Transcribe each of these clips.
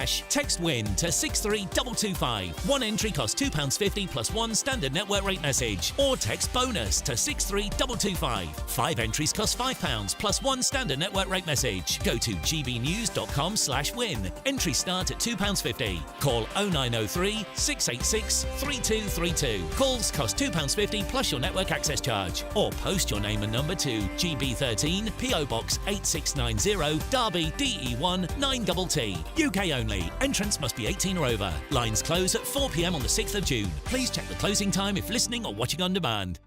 cash, text WIN to 63225. One entry costs £2.50 plus one standard network rate message. Or text BONUS to 63225. 5 entries cost £5 plus one standard network rate message. Go to gbnews.com/win. Entries start at £2.50. Call 0903 686 3232. Calls cost £2.50 plus your network access charge. Or post your name and number to GB13 PO Box 8690 Derby DE1 9TT. UK only. Entrance must be 18 or over. Lines close at 4 p.m. on the 6th of June. Please check the closing time if listening or watching on demand.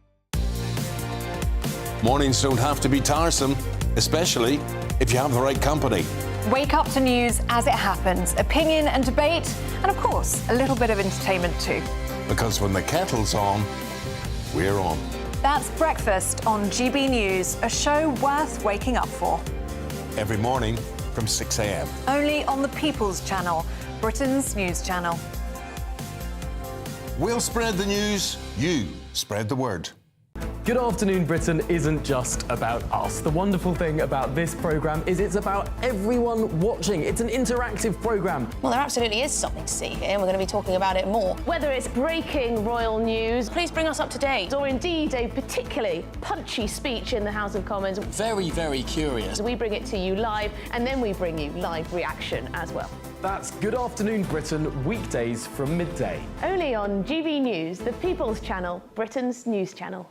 Mornings don't have to be tiresome, especially if you have the right company. Wake up to news as it happens, opinion and debate, and of course, a little bit of entertainment too. Because when the kettle's on, we're on. That's Breakfast on GB News, a show worth waking up for. Every morning from 6 a.m. Only on the People's Channel, Britain's news channel. We'll spread the news, you spread the word. Good Afternoon Britain isn't just about us. The wonderful thing about this programme is it's about everyone watching. It's an interactive programme. Well, there absolutely is something to see here, and we're going to be talking about it more. Whether it's breaking royal news, Please bring us up to date. or indeed a particularly punchy speech in the House of Commons, Very, very curious. we bring it to you live, and then we bring you live reaction as well. That's Good Afternoon Britain, weekdays from midday. Only on GB News, the People's Channel, Britain's news channel.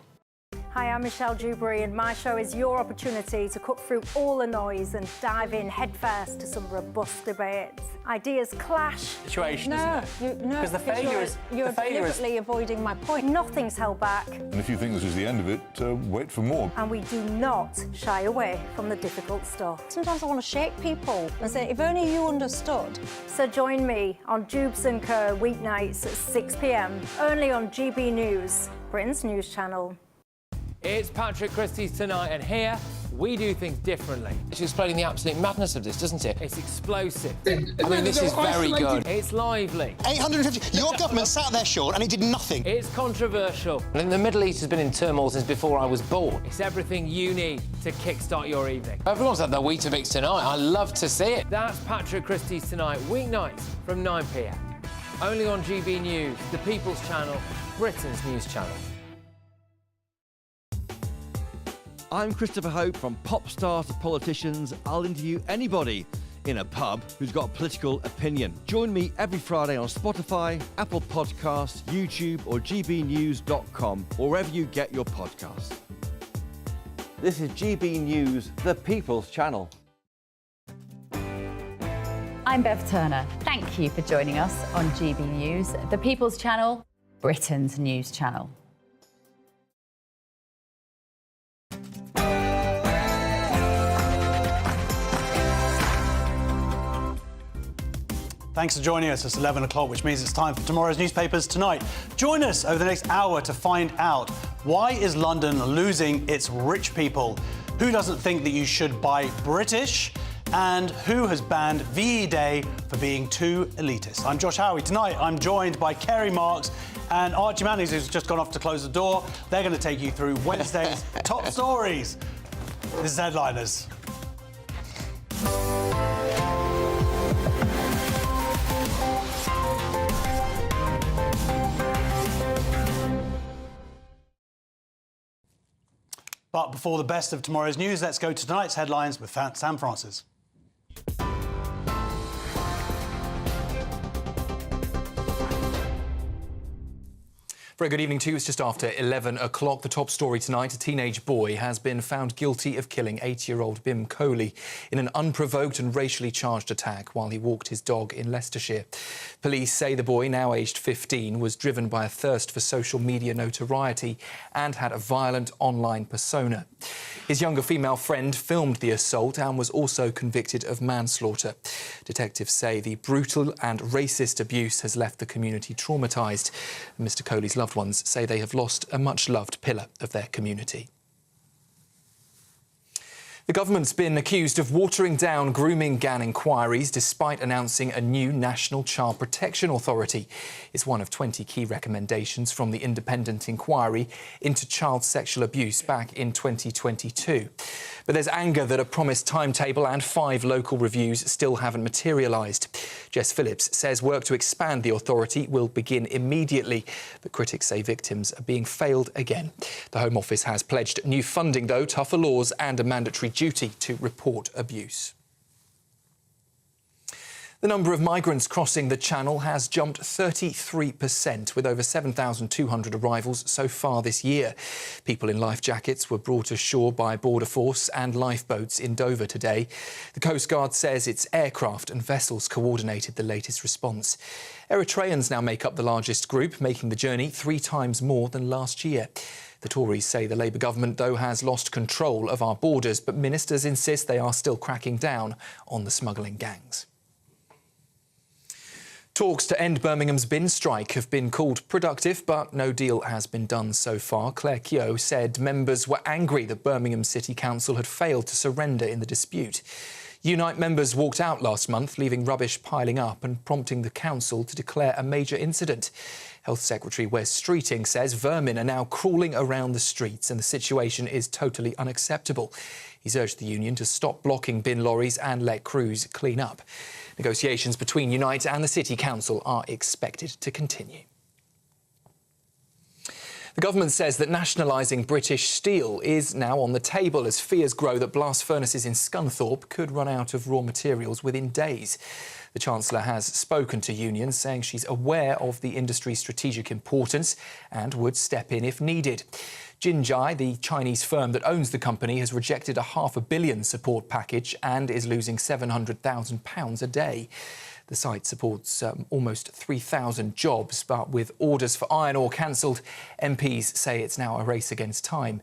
Hi, I'm Michelle Dewberry, and my show is your opportunity to cut through all the noise and dive in headfirst to some robust debates. Ideas clash. Situation, isn't it? Because the failure is... You're the failure is... deliberately avoiding my point. Nothing's held back. And if you think this is the end of it, wait for more. And we do not shy away from the difficult stuff. Sometimes I want to shake people and say, if only you understood. So join me on Jubes & Co. weeknights at 6 p.m, only on GB News, Britain's news channel. It's Patrick Christie's Tonight, and here we do things differently. It's explaining the absolute madness of this, doesn't it? It's explosive. I mean, this is very good. It's lively. 850. Your government sat there, Sean, and it did nothing. It's controversial. And the Middle East has been in turmoil since before I was born. It's everything you need to kickstart your evening. Everyone's had their Weetabix tonight. I love to see it. That's Patrick Christie's Tonight, weeknights from 9 p.m. Only on GB News, the People's Channel, Britain's news channel. I'm Christopher Hope. From pop stars to politicians, I'll interview anybody in a pub who's got a political opinion. Join me every Friday on Spotify, Apple Podcasts, YouTube or gbnews.com, or wherever you get your podcasts. This is GB News, the People's Channel. I'm Bev Turner. Thank you for joining us on GB News, the People's Channel, Britain's news channel. Thanks for joining us. It's 11 o'clock, which means it's time for tomorrow's newspapers tonight. Join us over the next hour to find out, why is London losing its rich people? Who doesn't think that you should buy British? And who has banned VE Day for being too elitist? I'm Josh Howie. Tonight, I'm joined by Kerry Marks and Archie Mannings, who's just gone off to close the door. They're going to take you through Wednesday's top stories. This is Headliners. But before the best of tomorrow's news, let's go to tonight's headlines with Sam Francis. Very good evening to you. It's just after 11 o'clock. The top story tonight, a teenage boy has been found guilty of killing 8-year-old Bim Coley in an unprovoked and racially charged attack while he walked his dog in Leicestershire. Police say the boy, now aged 15, was driven by a thirst for social media notoriety and had a violent online persona. His younger female friend filmed the assault and was also convicted of manslaughter. Detectives say the brutal and racist abuse has left the community traumatised. Mr Coley's loved ones say they have lost a much-loved pillar of their community. The government's been accused of watering down grooming gang inquiries despite announcing a new National Child Protection Authority. It's one of 20 key recommendations from the independent inquiry into child sexual abuse back in 2022. But there's anger that a promised timetable and 5 local reviews still haven't materialised. Jess Phillips says work to expand the authority will begin immediately, but critics say victims are being failed again. The Home Office has pledged new funding, though, tougher laws and a mandatory duty to report abuse. The number of migrants crossing the Channel has jumped 33%, with over 7,200 arrivals so far this year. People in life jackets were brought ashore by Border Force and lifeboats in Dover today. The Coast Guard says its aircraft and vessels coordinated the latest response. Eritreans now make up the largest group, making the journey 3 times more than last year. The Tories say the Labour government, though, has lost control of our borders, but ministers insist they are still cracking down on the smuggling gangs. Talks to end Birmingham's bin strike have been called productive, but no deal has been done so far. Claire Keogh said members were angry that Birmingham City Council had failed to surrender in the dispute. Unite members walked out last month, leaving rubbish piling up and prompting the council to declare a major incident. Health Secretary Wes Streeting says vermin are now crawling around the streets and the situation is totally unacceptable. He's urged the union to stop blocking bin lorries and let crews clean up. Negotiations between Unite and the City Council are expected to continue. The government says that nationalising British Steel is now on the table as fears grow that blast furnaces in Scunthorpe could run out of raw materials within days. The Chancellor has spoken to unions, saying she's aware of the industry's strategic importance and would step in if needed. Jinjai, the Chinese firm that owns the company, has rejected a £500 million support package and is losing £700,000 a day. The site supports almost 3,000 jobs, but with orders for iron ore cancelled, MPs say it's now a race against time.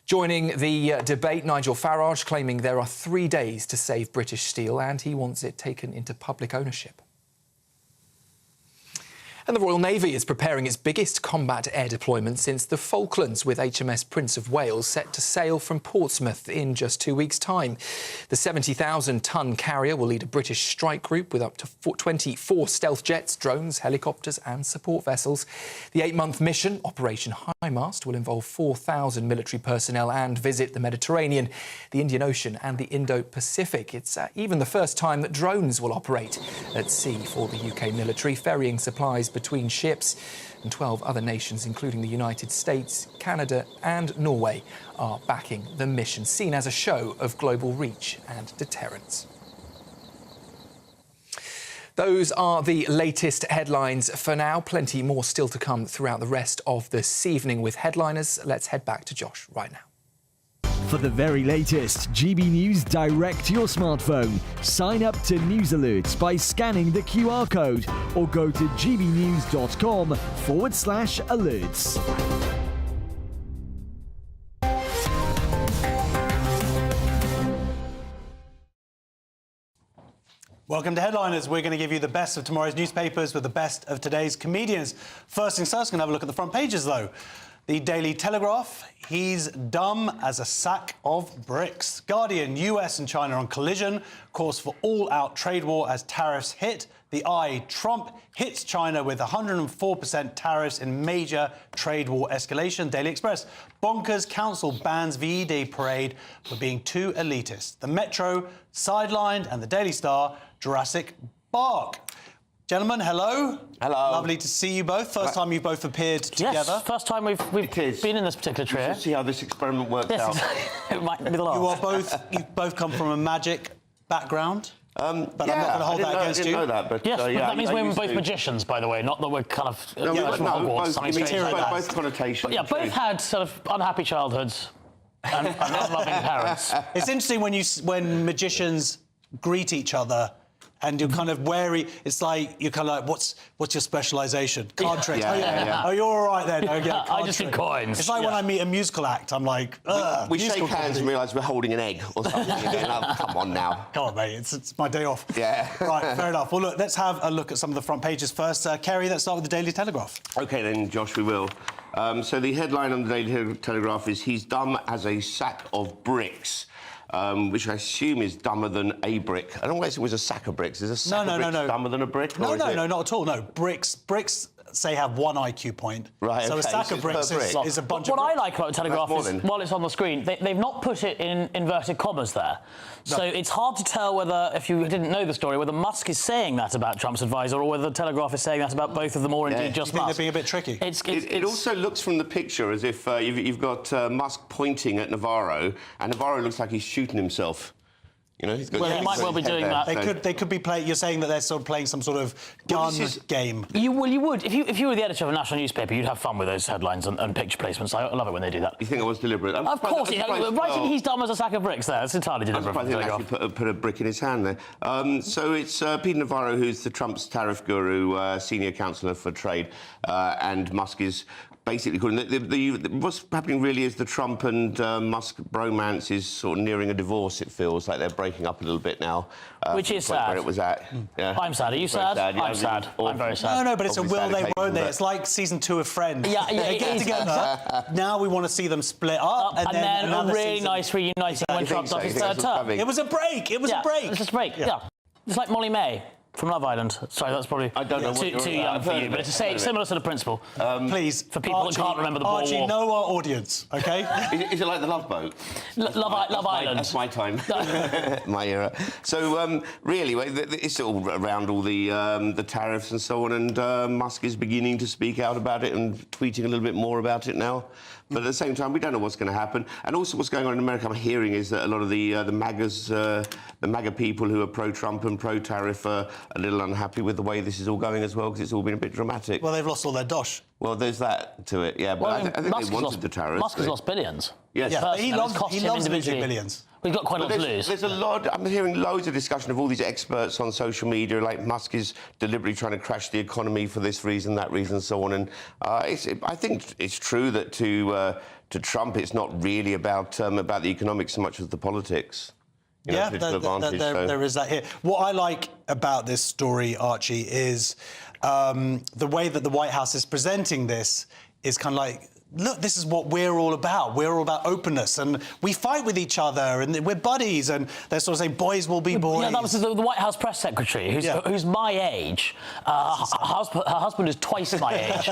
Joining the debate, Nigel Farage claiming there are 3 days to save British Steel and he wants it taken into public ownership. And the Royal Navy is preparing its biggest combat air deployment since the Falklands, with HMS Prince of Wales set to sail from Portsmouth in just 2 weeks' time. The 70,000-tonne carrier will lead a British strike group with up to 24 stealth jets, drones, helicopters and support vessels. The 8-month mission, Operation High Mast, will involve 4,000 military personnel and visit the Mediterranean, the Indian Ocean and the Indo-Pacific. It's even the first time that drones will operate at sea for the UK military, ferrying supplies between ships, and 12 other nations, including the United States, Canada and Norway, are backing the mission, seen as a show of global reach and deterrence. Those are the latest headlines for now. Plenty more still to come throughout the rest of this evening with headliners. Let's head back to Josh right now. For the very latest GB News direct to your smartphone, sign up to News Alerts by scanning the QR code or go to gbnews.com/alerts. Welcome to Headliners. We're going to give you the best of tomorrow's newspapers with the best of today's comedians. First things first, we're going to have a look at the front pages, though. The Daily Telegraph, he's dumb as a sack of bricks. Guardian, US and China on collision, course for all-out trade war as tariffs hit. The Eye, Trump hits China with 104% tariffs in major trade war escalation. Daily Express, bonkers council bans VE parade for being too elitist. The Metro, sidelined, and the Daily Star, Jurassic Park. Gentlemen, hello. Hello. Lovely to see you both. First time you've both appeared together. Yes, first time we've been in this particular trio. Let's see how this experiment works out. It might be the last. You've both come from a magic background. But I'm not going to hold that against you. I didn't know that, but yes, but yeah, that means we're both magicians, by the way, not that we're kind of both connotations. But yeah, both had sort of unhappy childhoods and unloving parents. It's interesting when magicians greet each other. And you're kind of wary. It's like you're kind of like, what's your specialisation? Card tricks. Oh, you're all right then. Oh, yeah, I just do coins. It's like when I meet a musical act. I'm like, we shake hands and realise we're holding an egg or something. Oh, come on now. Come on, mate. It's my day off. Yeah. Right. Fair enough. Well, look. Let's have a look at some of the front pages first. Kerry, let's start with the Daily Telegraph. OK, then, Josh, we will. So the headline on the Daily Telegraph is "He's dumb as a sack of bricks." which I assume is dumber than a brick. I don't know if it was a sack of bricks. Is a sack of bricks dumber than a brick? No, not at all. No, bricks, say, have 1 IQ point. Right, so a sack of bricks is a bunch of... What I like about the Telegraph is, while it's on the screen, they've not put it in inverted commas there. So it's hard to tell whether, if you didn't know the story, whether Musk is saying that about Trump's advisor or whether the Telegraph is saying that about both of them or indeed just You think Musk. they're being a bit tricky? It also looks from the picture as if you've got Musk pointing at Navarro, and Navarro looks like he's shooting himself. You know, he's got he might well be doing that. They could be playing. You're saying that they're sort of playing some sort of gun game. You would. If you were the editor of a national newspaper, you'd have fun with those headlines and picture placements. I love it when they do that. You think it was deliberate? Of course, writing he's dumb as a sack of bricks there. It's entirely deliberate. I think they actually put a brick in his hand there. So it's Peter Navarro, who's the Trump's tariff guru, senior counsellor for trade, and Musk is basically calling what's happening really is the Trump and Musk bromance is sort of nearing a divorce. It feels like they're breaking up a little bit now, which is sad. Where it was at. Yeah. I'm sad. Are you sad? Yeah, I'm sad. I'm very sad. No, but it's a will they, won't they? It's like season 2 of Friends. Yeah, they get together. Now we want to see them split up, and then a really nice reuniting when Trump's off his third term. It was a break. It was a break. It was just a break. Yeah. It's like Molly May from Love Island. Sorry, that's probably too young for you, but it's a similar sort of principle. Please, for people that can't remember the Boer Archie, War. know our audience, OK? Is it like the Love Boat? Love Island. That's my time, my era. So really, it's all around all the tariffs and so on, and Musk is beginning to speak out about it and tweeting a little bit more about it now. But at the same time, we don't know what's going to happen. And also what's going on in America, I'm hearing, is that a lot of the MAGA people who are pro-Trump and pro-tariff are a little unhappy with the way this is all going as well, because it's all been a bit dramatic. Well, they've lost all their dosh. Well, there's that to it, yeah. But I think they wanted the tariffs. Musk has lost billions. Yes. Yeah, he loves losing billions. We've got quite a lot to lose. There's a lot. I'm hearing loads of discussion of all these experts on social media, like Musk is deliberately trying to crash the economy for this reason, that reason, so on. And I think it's true that to Trump, it's not really about the economics so much as the politics. There is that here. What I like about this story, Archie, is the way that the White House is presenting this is kind of like, look, this is what we're all about. We're all about openness, and we fight with each other, and we're buddies, and they're sort of saying, boys will be boys. Yeah, that was the White House press secretary, who's my age. Her husband is twice my age.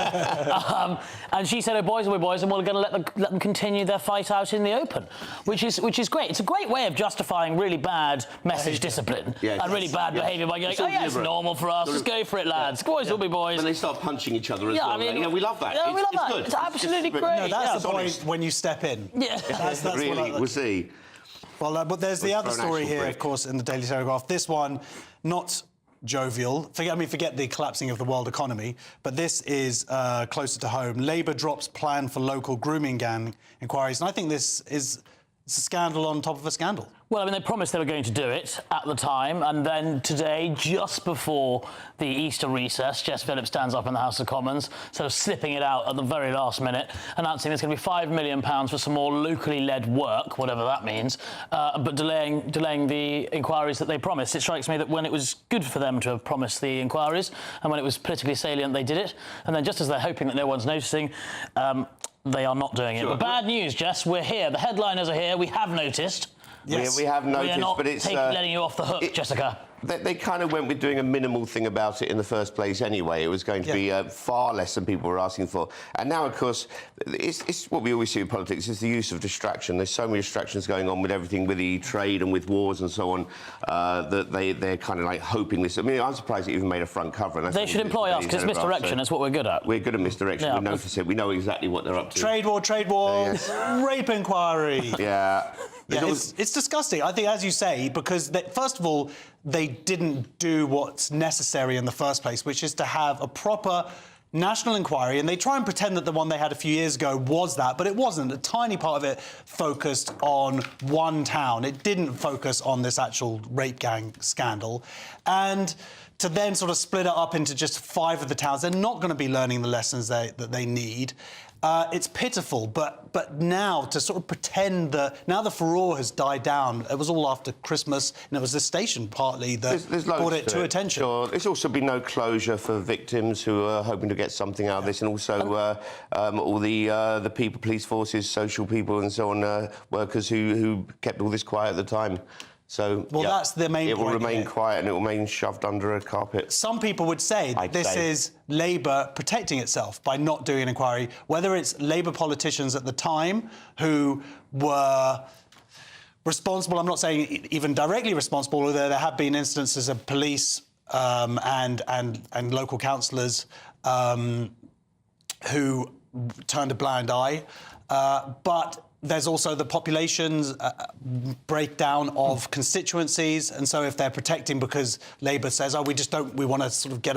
And she said, oh, boys will be boys, and we're going to let them continue their fight out in the open, which is great. It's a great way of justifying really bad message discipline and really bad behaviour by going, it's normal for us, just go for it, lads. Boys will be boys. And they start punching each other as well. We love that. Yeah, we love that. Good. It's absolutely great. No, that's the point when you step in. Yeah. That's really, we'll see. Well, but there's the other story here, of course, in the Daily Telegraph. This one, not jovial. Forget the collapsing of the world economy, but this is closer to home. Labour drops plan for local grooming gang inquiries, and I think this is a scandal on top of a scandal. Well, I mean, they promised they were going to do it at the time, and then today, just before the Easter recess, Jess Phillips stands up in the House of Commons, sort of slipping it out at the very last minute, announcing there's going to be £5 million for some more locally led work, whatever that means, but delaying the inquiries that they promised. It strikes me that when it was good for them to have promised the inquiries, and when it was politically salient, they did it, and then just as they're hoping that no one's noticing, they are not doing it. But bad news, Jess, we're here. The headliners are here. We have noticed. Yes. We have noticed, but it's letting you off the hook, Jessica. They kind of went with doing a minimal thing about it in the first place anyway. It was going to be far less than people were asking for. And now, of course, it's what we always see in politics, is the use of distraction. There's so many distractions going on with everything, with the trade and with wars and so on, that they're kind of like hoping this. I mean, I'm surprised it even made a front cover. And they should employ us, because it's misdirection. That's what we're good at. We're good at misdirection. We notice it. We know exactly what they're up to. Trade war, rape inquiry. Yeah. Yeah, it's disgusting. I think, as you say, because first of all, they didn't do what's necessary in the first place, which is to have a proper national inquiry, and they try and pretend that the one they had a few years ago was that, but it wasn't. A tiny part of it focused on one town. It didn't focus on this actual rape gang scandal. And to then sort of split it up into just 5 of the towns. They're not going to be learning the lessons that they need. It's pitiful, but now to sort of pretend that now the furore has died down. It was all after Christmas, and it was this station partly that brought it to attention. Sure. There's also been no closure for victims who are hoping to get something out of this, and also all the people, police forces, social people, and so on, workers who kept all this quiet at the time. So, that's the main point. It will remain quiet and it will remain shoved under a carpet. Some people would say this is Labour protecting itself by not doing an inquiry, whether it's Labour politicians at the time who were responsible. I'm not saying even directly responsible, although there have been instances of police and local councillors who turned a blind eye. But there's also the population's breakdown of constituencies, and so if they're protecting because Labour says, we want to sort of get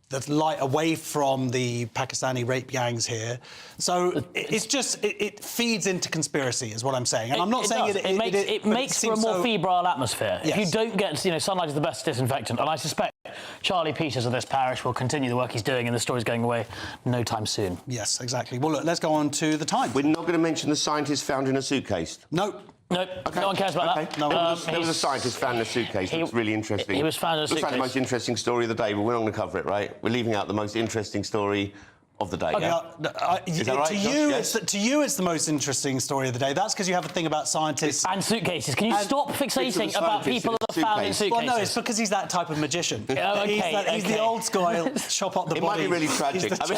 the light away from the Pakistani rape gangs here. So it feeds into conspiracy, is what I'm saying. And I'm not saying it makes for a more febrile atmosphere. Yes. If you don't get, sunlight is the best disinfectant, and I suspect Charlie Peters of this parish will continue the work he's doing, and the story's going away no time soon. Yes, exactly. Well, look, let's go on to the Times. We're not going to mention the scientist found in a suitcase. No. Nope, no one cares about that. No, there was a scientist found in a suitcase. It's really interesting. He was found in a suitcase. Looks like the most interesting story of the day, but we're not going to cover it, right? We're leaving out the most interesting story of the day. Is that right, to you, it's the most interesting story of the day. That's because you have a thing about scientists and suitcases. Can you stop fixating about people that are found in suitcases? Well, no, it's because he's that type of magician. He's the old school chop up the body. It might be really tragic. If the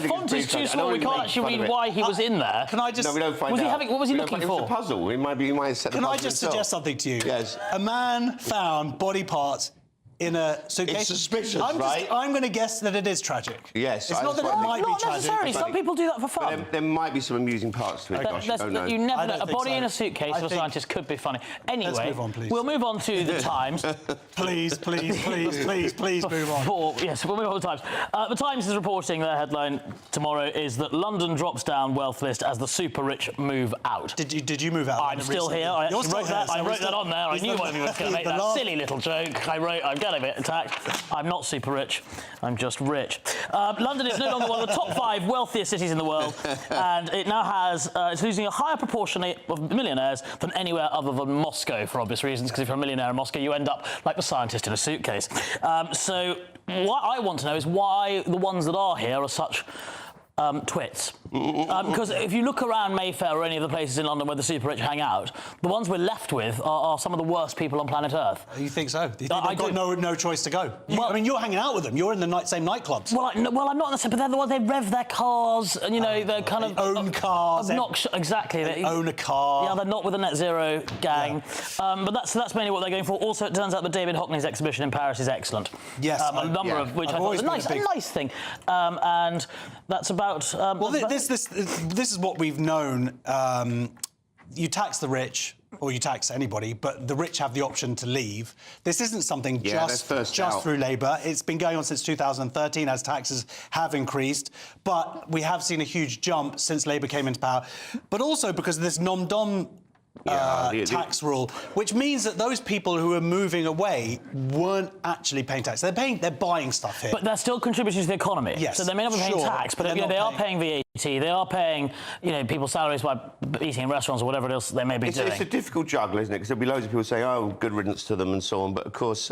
font is too small, we can't actually read why he was in there. Can I just? No, we don't find out. What was he looking for? It was a puzzle. He might have set the puzzle. Can I just suggest something to you? Yes. A man found body parts in a suitcase. It's suspicious, right? I'm going to guess that it is tragic. Yes. It's not that it might be tragic. Not necessarily. Some people do that for fun. There might be some amusing parts to it. Gosh, I don't know. You never know. A body in a suitcase for a scientist could be funny. Anyway, let's move on, please. We'll move on to the Times. Please move on. Yes, we'll move on to the Times. The Times is reporting, their headline tomorrow is that London drops down wealth list as the super rich move out. Did you move out? I'm still here. I wrote that on there. I knew one of you was going to make that silly little joke. I'm going to get attacked. I'm not super rich. I'm just rich. London is no longer one of the top 5 wealthiest cities in the world, and it now has it's losing a higher proportion of millionaires than anywhere other than Moscow, for obvious reasons. Because if you're a millionaire in Moscow, you end up like the scientist in a suitcase. So what I want to know is why the ones that are here are such twits. Because if you look around Mayfair or any of the places in London where the super rich hang out, the ones we're left with are some of the worst people on planet Earth. You think so? Do you think they've got no choice to go? You're hanging out with them. You're in the same nightclubs. Well, I'm not in the same, but they're the ones, they rev their cars, and, they're kind of... own cars. Exactly. They own a car. Yeah, they're not with the Net Zero gang. Yeah. But that's mainly what they're going for. Also, it turns out that David Hockney's exhibition in Paris is excellent. Yes. A number of which I thought was a nice thing. And that's about... This is what we've known. You tax the rich, or you tax anybody, but the rich have the option to leave. This isn't something just through Labour. It's been going on since 2013 as taxes have increased, but we have seen a huge jump since Labour came into power, but also because of this nom-dom tax rule, which means that those people who are moving away weren't actually paying tax. They're buying stuff here. But they're still contributing to the economy. Yes, so they may not be paying tax, but they are paying VAT. They are paying, people's salaries by eating in restaurants or whatever else they may be doing. It's a difficult juggle, isn't it? Because there'll be loads of people saying, "Oh, good riddance to them," and so on. But of course,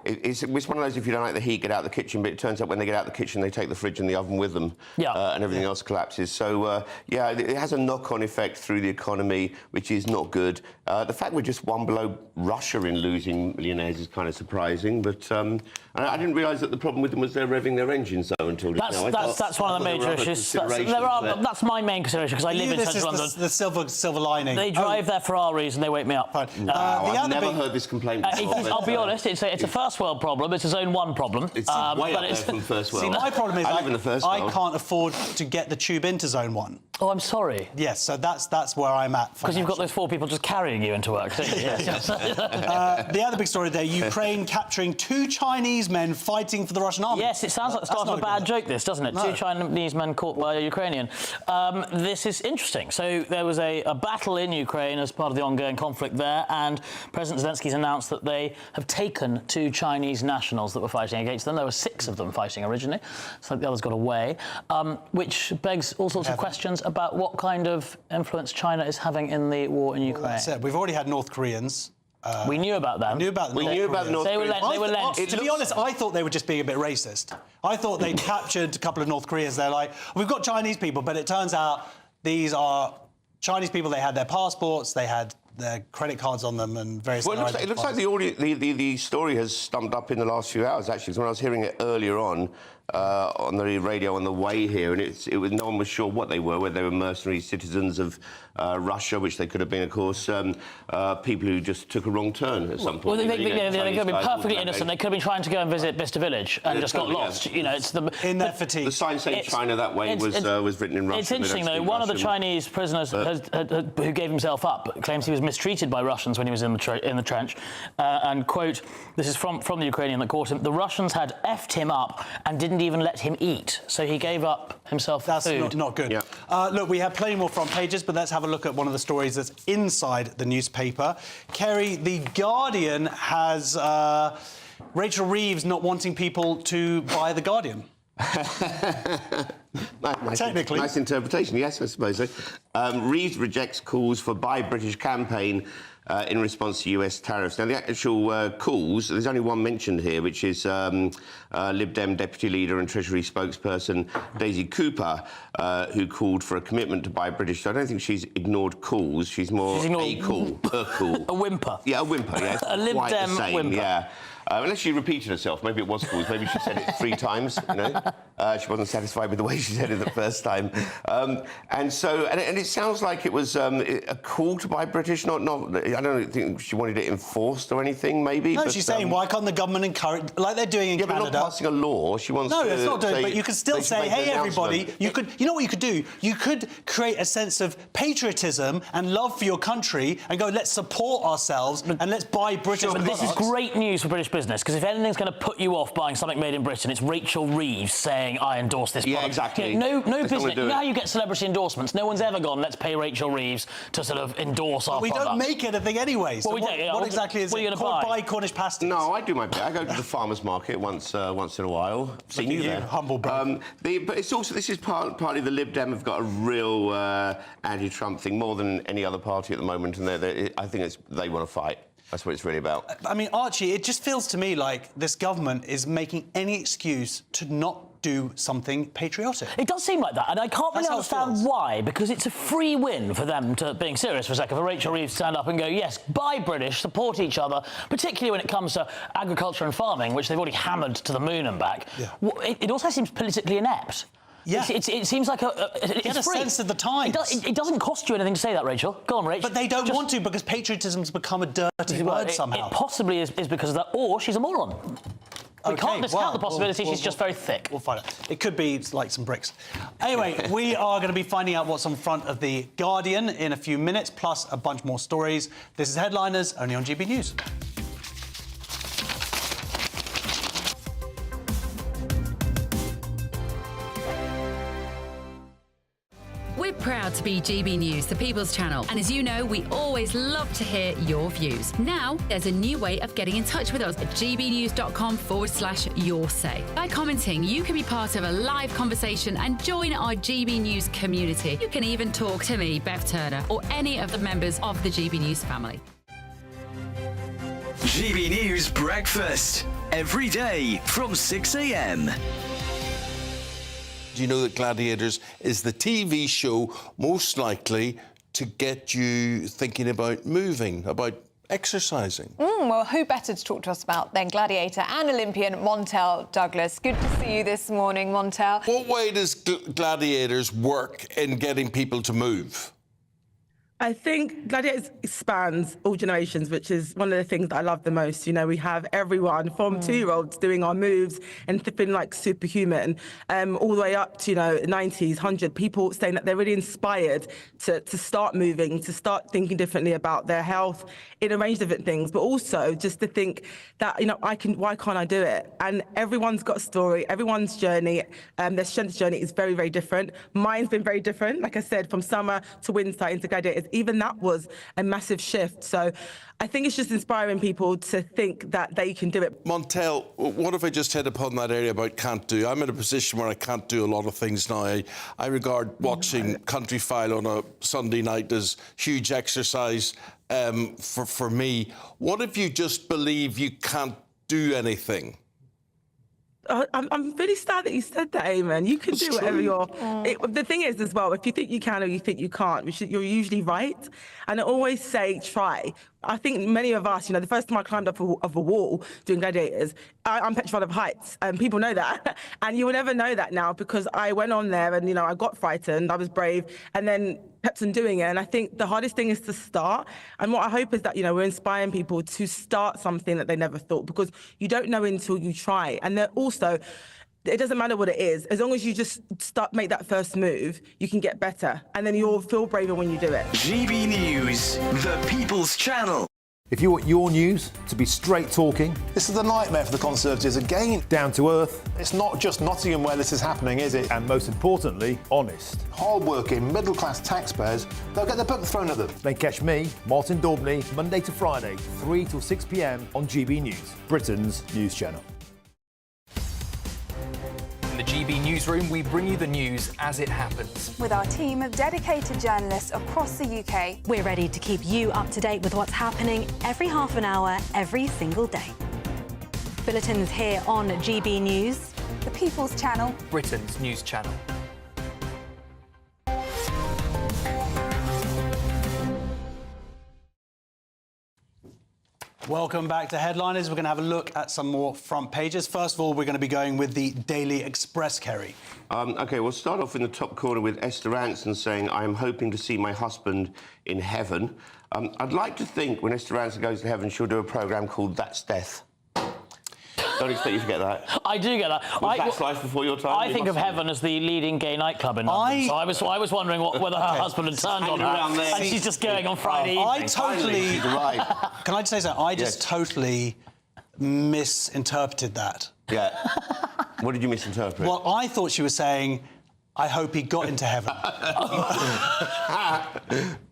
it's one of those. If you don't like the heat, get out of the kitchen. But it turns out when they get out of the kitchen, they take the fridge and the oven with them, and everything else collapses. So it has a knock-on effect through the economy, which is not good. The fact we're just one below Russia in losing millionaires is kind of surprising. But I didn't realise that the problem with them was they're revving their engines though until just now. That's one of the major issues. That's my main consideration because I live in central London. The silver lining. They drive their Ferraris and they wake me up. I've never heard this complaint before. I'll be honest, it's a first world problem. It's a zone 1 problem. It's way up there from first world. See, my problem is I live in the first world. I can't afford to get the tube into zone 1. Oh, I'm sorry. Yes, so that's where I'm at. Because you've got those 4 people just carrying you into work. The other big story there, Ukraine capturing 2 Chinese men fighting for the Russian army. Yes, it sounds like the start of a bad joke, this, doesn't it? No. 2 Chinese men caught by Ukrainians. Ukrainian. This is interesting. So there was a battle in Ukraine as part of the ongoing conflict there, and President Zelensky's announced that they have taken 2 Chinese nationals that were fighting against them. There were 6 of them fighting originally, so the others got away, which begs all sorts of questions about what kind of influence China is having in the war in Ukraine. Well, that's it. We've already had North Koreans. We knew about them. We knew about the North Koreans. They were lent. To be honest, I thought they were just being a bit racist. I thought they captured a couple of North Koreans. They're like, we've got Chinese people, but it turns out these are Chinese people. They had their passports, they had their credit cards on them, and various. Well, it looks like the story has stumped up in the last few hours. Actually, 'cause when I was hearing it earlier on the radio on the way here, and it was no one was sure what they were, whether they were mercenary citizens of Russia, which they could have been, of course, people who just took a wrong turn at some point. Well, they could have been perfectly innocent. They could have been trying to go and visit Bicester Village and just got lost. You know, it's in their fatigue. The sign saying China that way was written in Russian. It's interesting though. One of the Chinese prisoners who gave himself up claims he was mistreated by Russians when he was in the trench. And quote, this is from the Ukrainian that caught him. The Russians had effed him up and didn't even let him eat, so he gave up himself That's food. not good. Yeah. Look, we have plenty more front pages, but let's have a look at one of the stories that's inside the newspaper. Kerry, The Guardian has Rachel Reeves not wanting people to buy The Guardian. Technically. Nice interpretation, yes, I suppose so. Reeves rejects calls for Buy British campaign in response to US tariffs. Now, the actual calls, there's only one mentioned here, which is Lib Dem Deputy Leader and Treasury spokesperson Daisy Cooper, who called for a commitment to buy British. So I don't think she's ignored calls. She's more a call, a call. A whimper. Yeah, a whimper, yeah. A Lib Dem whimper. Yeah. Unless she repeated herself. Maybe it was calls. Maybe she said it 3 times, you know. She wasn't satisfied with the way she said it the first time. And it sounds like it was a call to buy British, not... I don't think she wanted it enforced or anything, maybe. No, but, she's saying, why can't the government encourage... Like they're doing in Canada... but not passing a law. She wants No, to it's not doing say, but you can still say, hey, everybody, you know what you could do? You could create a sense of patriotism and love for your country and go, let's support ourselves and let's buy British products. This is great news for British business, because if anything's going to put you off buying something made in Britain, it's Rachel Reeves saying, I endorse this product. Yeah, exactly. You know, no business... You know how you get celebrity endorsements? No one's ever gone, let's pay Rachel Reeves to sort of endorse our product. We don't make anything anyway, so what exactly is it? Buy Cornish pasties? No, I do my bit. I go to the farmer's market once in a while. Seen you there. Humble brag. But it's also... This is partly the Lib Dem have got a real anti-Trump thing, more than any other party at the moment, and I think they want to fight. That's what it's really about. I mean, Archie, it just feels to me like this government is making any excuse to not do something patriotic. It does seem like that, and I can't really understand why, because it's a free win for them to, being serious for a second, for Rachel Reeves to stand up and go, yes, buy British, support each other, particularly when it comes to agriculture and farming, which they've already hammered to the moon and back. Yeah. It also seems politically inept. Yeah. It seems like it's a sense of the times. It doesn't cost you anything to say that, Rachel. Go on, Rachel. But they don't want to, because patriotism's become a dirty word somehow. It possibly is because of that, or she's a moron. We can't discount the possibility she's just very thick. We'll find out. It could be like some bricks. Anyway, we are going to be finding out what's on front of The Guardian in a few minutes, plus a bunch more stories. This is Headliners, only on GB News. We're proud to be GB News, the People's Channel, and as you know, we always love to hear your views. Now, there's a new way of getting in touch with us at gbnews.com/yoursay. By commenting, you can be part of a live conversation and join our GB News community. You can even talk to me, Bev Turner, or any of the members of the GB News family. GB News Breakfast, every day from 6 a.m. Do you know that Gladiators is the TV show most likely to get you thinking about moving, about exercising? Well, who better to talk to us about than Gladiator and Olympian Montel Douglas? Good to see you this morning, Montel. What way does Gladiators work in getting people to move? I think Gladiators spans all generations, which is one of the things that I love the most. You know, we have everyone from 2-year-olds doing our moves and feeling like superhuman, all the way up to, 90s, 100, people saying that they're really inspired to start moving, to start thinking differently about their health in a range of different things, but also just to think that, why can't I do it? And everyone's got a story, everyone's journey, their strength journey is very, very different. Mine's been very different, like I said, from summer to winter into Gladiators. Even that was a massive shift. So I think it's just inspiring people to think that they can do it. Montel, what if I just hit upon that area about can't do? I'm in a position where I can't do a lot of things now. I regard watching Country File on a Sunday night as huge exercise for me. What if you just believe you can't do anything? I'm really sad that you said that, Eamon. You can do whatever you're... the thing is, as well, if you think you can or you think you can't, you're usually right. And I always say, try. I think many of us, the first time I climbed up of a wall doing Gladiators, I'm petrified of heights, and people know that. And you will never know that now because I went on there and, I got frightened, I was brave, and then kept on doing it. And I think the hardest thing is to start. And what I hope is that, we're inspiring people to start something that they never thought, because you don't know until you try. And then also, it doesn't matter what it is. As long as you just make that first move, you can get better. And then you'll feel braver when you do it. GB News, the People's Channel. If you want your news to be straight talking... This is the nightmare for the Conservatives again. Down to earth. It's not just Nottingham where this is happening, is it? And most importantly, honest. Hard-working, middle-class taxpayers, they'll get their book thrown at them. Then catch me, Martin Daubney, Monday to Friday, 3 till 6 p.m. on GB News, Britain's news channel. In the GB newsroom, we bring you the news as it happens. With our team of dedicated journalists across the UK, we're ready to keep you up to date with what's happening every half an hour, every single day. Bulletins here on GB News, the People's Channel, Britain's news channel. Welcome back to Headliners. We're going to have a look at some more front pages. First of all, we're going to be going with the Daily Express, Kerry. OK, we'll start off in the top corner with Esther Ranson saying, I am hoping to see my husband in heaven. I'd like to think when Esther Ranson goes to heaven, she'll do a programme called That's Death. Don't expect you to get that. I do get that. That's life before your time. I think of heaven as the leading gay nightclub in London. So I was wondering whether her husband had turned on her, and she's just going on Friday evening. I totally... Can I just say something? I just totally misinterpreted that. Yeah. What did you misinterpret? Well, I thought she was saying, I hope he got into heaven.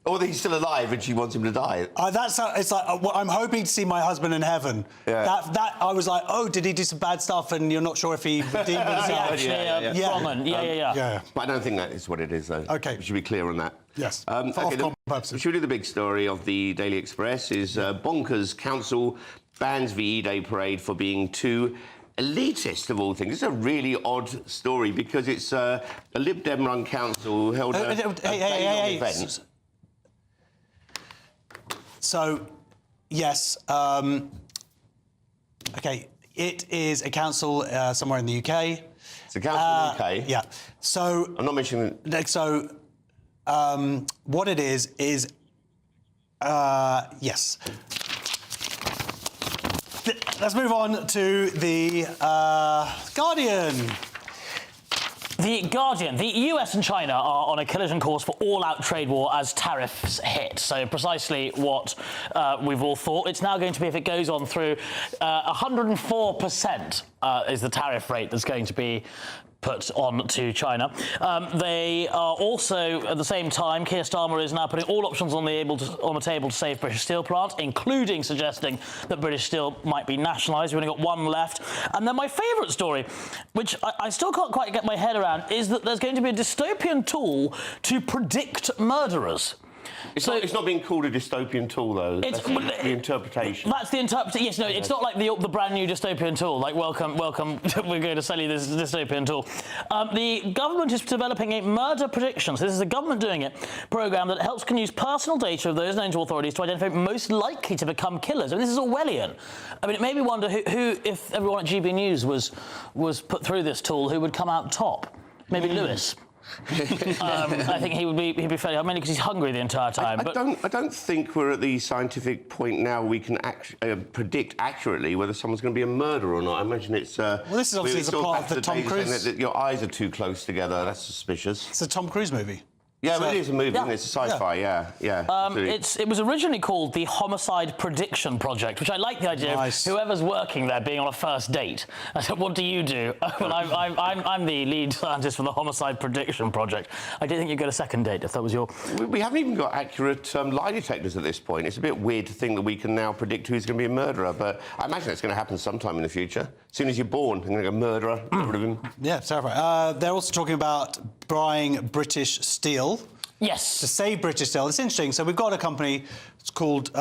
Or that he's still alive and she wants him to die. It's like, I'm hoping to see my husband in heaven. Yeah. That I was like, oh, did he do some bad stuff and you're not sure if he redeemed himself? Yeah. But I don't think that is what it is, though. OK. We should be clear on that. Yes. Should we do the big story of the Daily Express is Bonkers Council bans VE Day parade for being too elitist, of all things. It's a really odd story because it's a Lib Dem-run council who held a day-long event. So, yes, OK, it is a council somewhere in the UK. It's a council in the UK? Yeah. So... I'm not mentioning... So, what it is, yes. Let's move on to the Guardian. The Guardian. The US and China are on a collision course for all-out trade war as tariffs hit. So precisely what we've all thought. It's now going to be, if it goes on through, 104% is the tariff rate that's going to be put on to China. They are also, at the same time, Keir Starmer is now putting all options on the table to save British steel plants, including suggesting that British steel might be nationalised. We've only got one left. And then my favourite story, which I still can't quite get my head around, is that there's going to be a dystopian tool to predict murderers. It's not being called a dystopian tool, though. That's the interpretation. That's the interpretation. Yes, no, it's not like the brand new dystopian tool. Like, welcome, we're going to sell you this dystopian tool. The government is developing a murder prediction. So this is the government doing it. Program that helps can use personal data of those known to authorities to identify most likely to become killers. I mean, this is Orwellian. I mean, it made me wonder who if everyone at GB News was put through this tool, who would come out top? Maybe Lewis. I think he'd be fairly, mainly because he's hungry the entire time. I don't think we're at the scientific point now we can predict accurately whether someone's going to be a murderer or not. I imagine it's... well, this is obviously a part of the Tom Cruise... That your eyes are too close together. That's suspicious. It's a Tom Cruise movie. Yeah, it is a movie, isn't it? It's a sci-fi, yeah. It was originally called the Homicide Prediction Project, which I like the idea of whoever's working there being on a first date. I said, what do you do? Well, I'm the lead scientist for the Homicide Prediction Project. I didn't think you'd get a second date if that was your... We haven't even got accurate lie detectors at this point. It's a bit weird to think that we can now predict who's going to be a murderer, but I imagine it's going to happen sometime in the future. As soon as you're born, they're going to go murderer, get rid of him. Yeah, it's terrifying. They're also talking about buying British steel. Yes. To save British steel. It's interesting. So we've got a company, it's called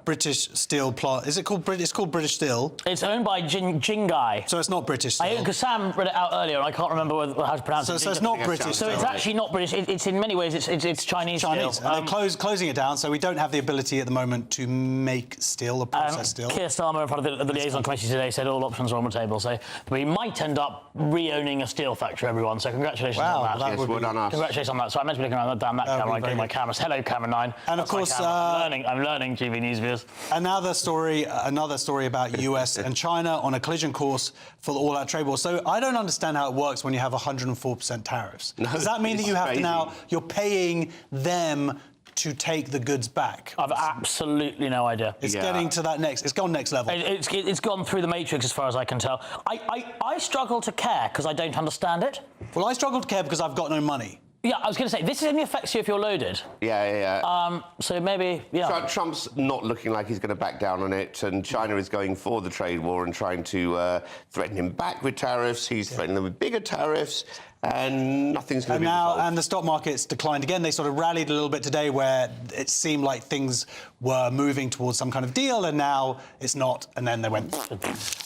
British Steel Plant. Is it called British? It's called British Steel. It's owned by Jingai. So it's not British Steel. Because Sam read it out earlier and I can't remember how to pronounce it. So it's not British. So it's actually not British. It's in many ways, it's Chinese steel. And they're closing it down, so we don't have the ability at the moment to make steel or process steel. Keir Starmer, in front of the liaison committee today, said all options are on the table. So we might end up re-owning a steel factory, everyone. So congratulations on that. Yes, well done us. Congratulations on that. So I meant to be looking around down that camera. I'm getting my cameras. Hello, camera 9. And of course, I'm learning GB News viewers. Another story about US and China on a collision course for the all-out trade war. So I don't understand how it works when you have 104% tariffs. Does that mean that you have to now, you're paying them to take the goods back? I've absolutely no idea. It's getting to that next. It's gone next level. It's gone through the matrix as far as I can tell. I struggle to care because I don't understand it. Well, I struggle to care because I've got no money. Yeah, I was going to say, this only affects you if you're loaded. Yeah. So maybe, Trump's not looking like he's going to back down on it, and China is going for the trade war and trying to threaten him back with tariffs. He's threatening them with bigger tariffs, and nothing's going to be resolved. And the stock market's declined again. They sort of rallied a little bit today where it seemed like things were moving towards some kind of deal, and now it's not, and then they went...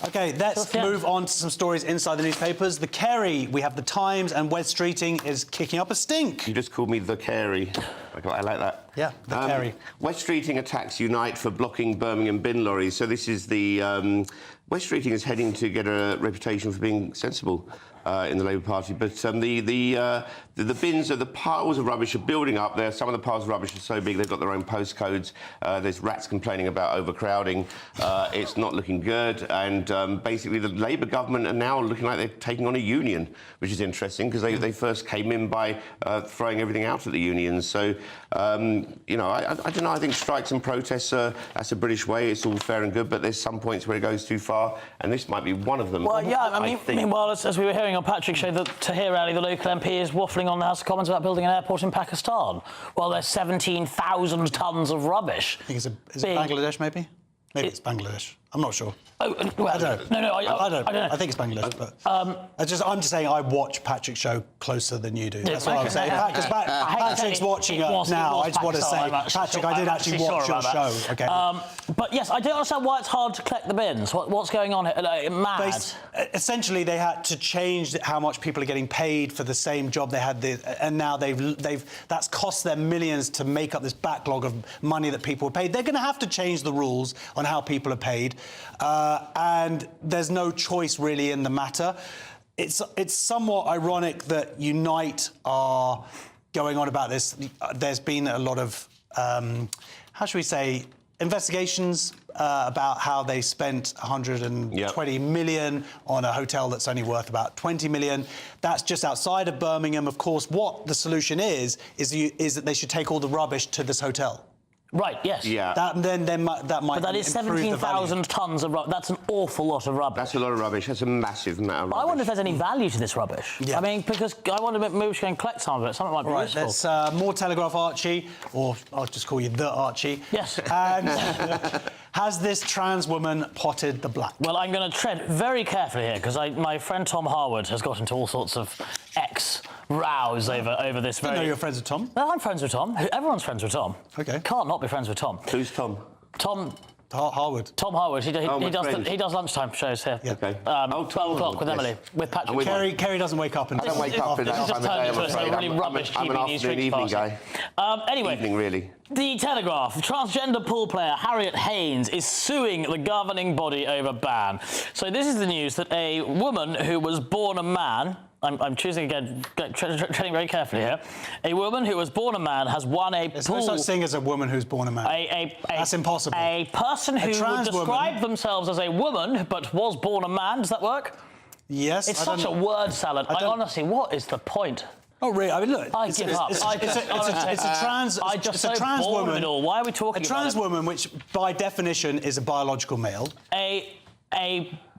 OK, let's move on to some stories inside the newspapers. The Kerry, we have the Times, and West Streeting is kicking up a stink. You just called me the Kerry. I like that. Yeah, the Kerry. West Streeting attacks Unite for blocking Birmingham bin lorries. So this is the... West Streeting is heading to get a reputation for being sensible in the Labour Party, but the bins, the piles of rubbish are building up there. Some of the piles of rubbish are so big they've got their own postcodes. There's rats complaining about overcrowding. It's not looking good, and basically the Labour government are now looking like they're taking on a union, which is interesting because they first came in by throwing everything out at the unions. So, you know, I don't know. I think strikes and protests that's a British way. It's all fair and good, but there's some points where it goes too far, and this might be one of them. Well, yeah, I mean, meanwhile, as we were hearing on Patrick's show, that Tahir Ali, the local MP, is waffling on the House of Commons about building an airport in Pakistan. Well, there's 17,000 tonnes of rubbish. I think is it Bangladesh, maybe? Maybe it's Bangladesh. I'm not sure. Oh, well, I don't know. No, I don't know. I think it's Bangladesh, but I'm just saying I watch Patrick's show closer than you do. That's what I'm saying. Because Patrick's watching it now. I just want to say, Patrick, I did actually watch your show. Okay. But yes, I don't understand why it's hard to collect the bins. What's going on here? Like, mad. Essentially, they had to change how much people are getting paid for the same job they had, and now that's cost them millions to make up this backlog of money that people were paid. They're going to have to change the rules on how people are paid. And there's no choice really in the matter. It's somewhat ironic that Unite are going on about this. There's been a lot of, how should we say, investigations about how they spent 120 million on a hotel that's only worth about 20 million. That's just outside of Birmingham. Of course, what the solution is that they should take all the rubbish to this hotel. Right, yes. Yeah. That might. But that is 17,000 tonnes of rubbish. That's an awful lot of rubbish. That's a lot of rubbish. That's a massive amount of rubbish. I wonder if there's any value to this rubbish. Yeah. I mean, because I wonder if maybe we should go and collect some of it. Something might be useful. There's more Telegraph Archie, or I'll just call you the Archie. Yes. And has this trans woman potted the black? Well, I'm going to tread very carefully here, because my friend Tom Harwood has got into all sorts of rows over this. I know you're friends with Tom. Well, I'm friends with Tom. Everyone's friends with Tom. OK. Can't not be friends with Tom. Who's Tom? Tom Harwood. Tom Harwood. He does lunchtime shows here. Yeah. OK. 12 o'clock with Emily, with Patrick. Kerry doesn't wake up until... I don't wake up in that time of day, I'm afraid. Really rubbish I'm an GB News afternoon evening guy. Anyway. Evening, really. The Telegraph. Transgender pool player Harriet Haynes is suing the governing body over ban. So this is the news that a woman who was born a man I'm choosing again, treading very carefully here. A woman who was born a man has won a There's pool... no such thing as a woman who's born a man. That's impossible. A person who would describe themselves as a woman but was born a man. Does that work? Yes. It's such a word salad. I honestly, what is the point? Oh, really? I mean, look. I give up. It's a trans woman. Why are we talking about it? A trans woman, which by definition is a biological male. A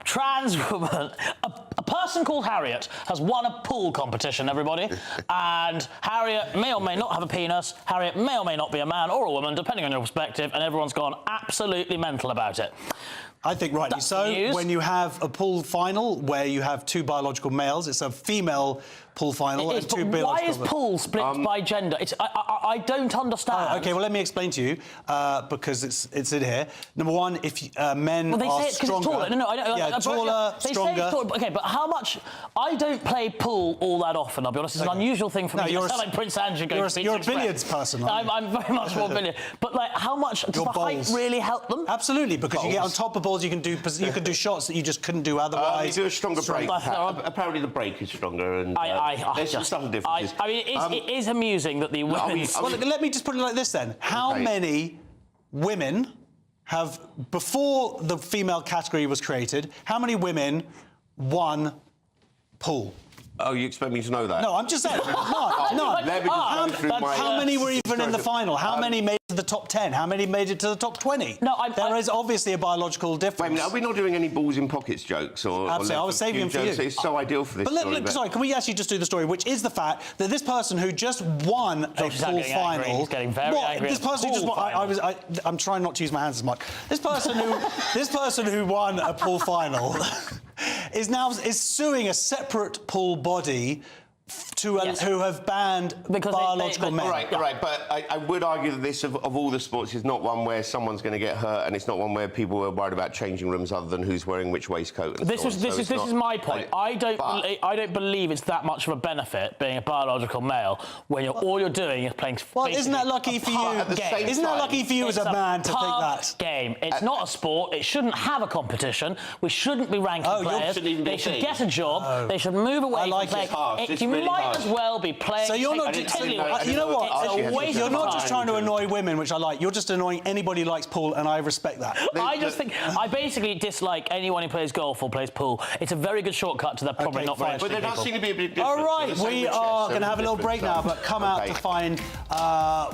trans woman, a person called Harriet, has won a pool competition, everybody. And Harriet may or may not have a penis. Harriet may or may not be a man or a woman, depending on your perspective. And everyone's gone absolutely mental about it. I think rightly so. When you have a pool final where you have two biological males, it's a female pool final and two biological. Why is pool split by gender? I don't understand. OK, well, let me explain to you, because it's in here. Number one, if men are stronger... Taller. Taller, stronger. OK, but how much... I don't play pool all that often, I'll be honest. It's an unusual thing for me. I sound like Prince Andrew going to You're a billiards person, aren't you? I'm very much more billiard. But, like, how much does the height really help them? Absolutely, because you get on top of balls, you can do shots that you just couldn't do otherwise. You do a stronger break. Apparently the break is stronger and there's some subtle differences. I mean, it is amusing that the women... Well, let me just put it like this then. How many women have, before the female category was created, how many women won pool? Oh, you expect me to know that? No, I'm just saying. No. How many were even in the final? How many made it to the top 10? How many made it to the top 20? No, there is obviously a biological difference. Wait a minute, are we not doing any balls in pockets jokes? Absolutely, I was saving them for you. It's so ideal for this story. Sorry, can we actually just do the story, which is the fact that this person who just won a pool final... He's getting very angry. This person who just won... I'm trying not to use my hands as much. This person who won a pool final is suing a separate pool body who have banned biological men. Right, but I would argue that this, of all the sports, is not one where someone's going to get hurt, and it's not one where people are worried about changing rooms other than who's wearing which waistcoat. This is my point. I don't believe it's that much of a benefit being a biological male when all you're doing is playing. Well, isn't that lucky for you? Isn't that lucky for you as a man to think that? Game. It's not a sport. It shouldn't have a competition. We shouldn't be ranking players. They should get a job. They should move away from playing. You might as well be playing. So you're not. You know what? You're not just trying to annoy women, which I like. You're just annoying anybody who likes pool, and I respect that. I basically dislike anyone who plays golf or plays pool. It's a very good shortcut to the probably not very. But there does seem to be a big difference. All right, we are going to have a little break now, but come out to find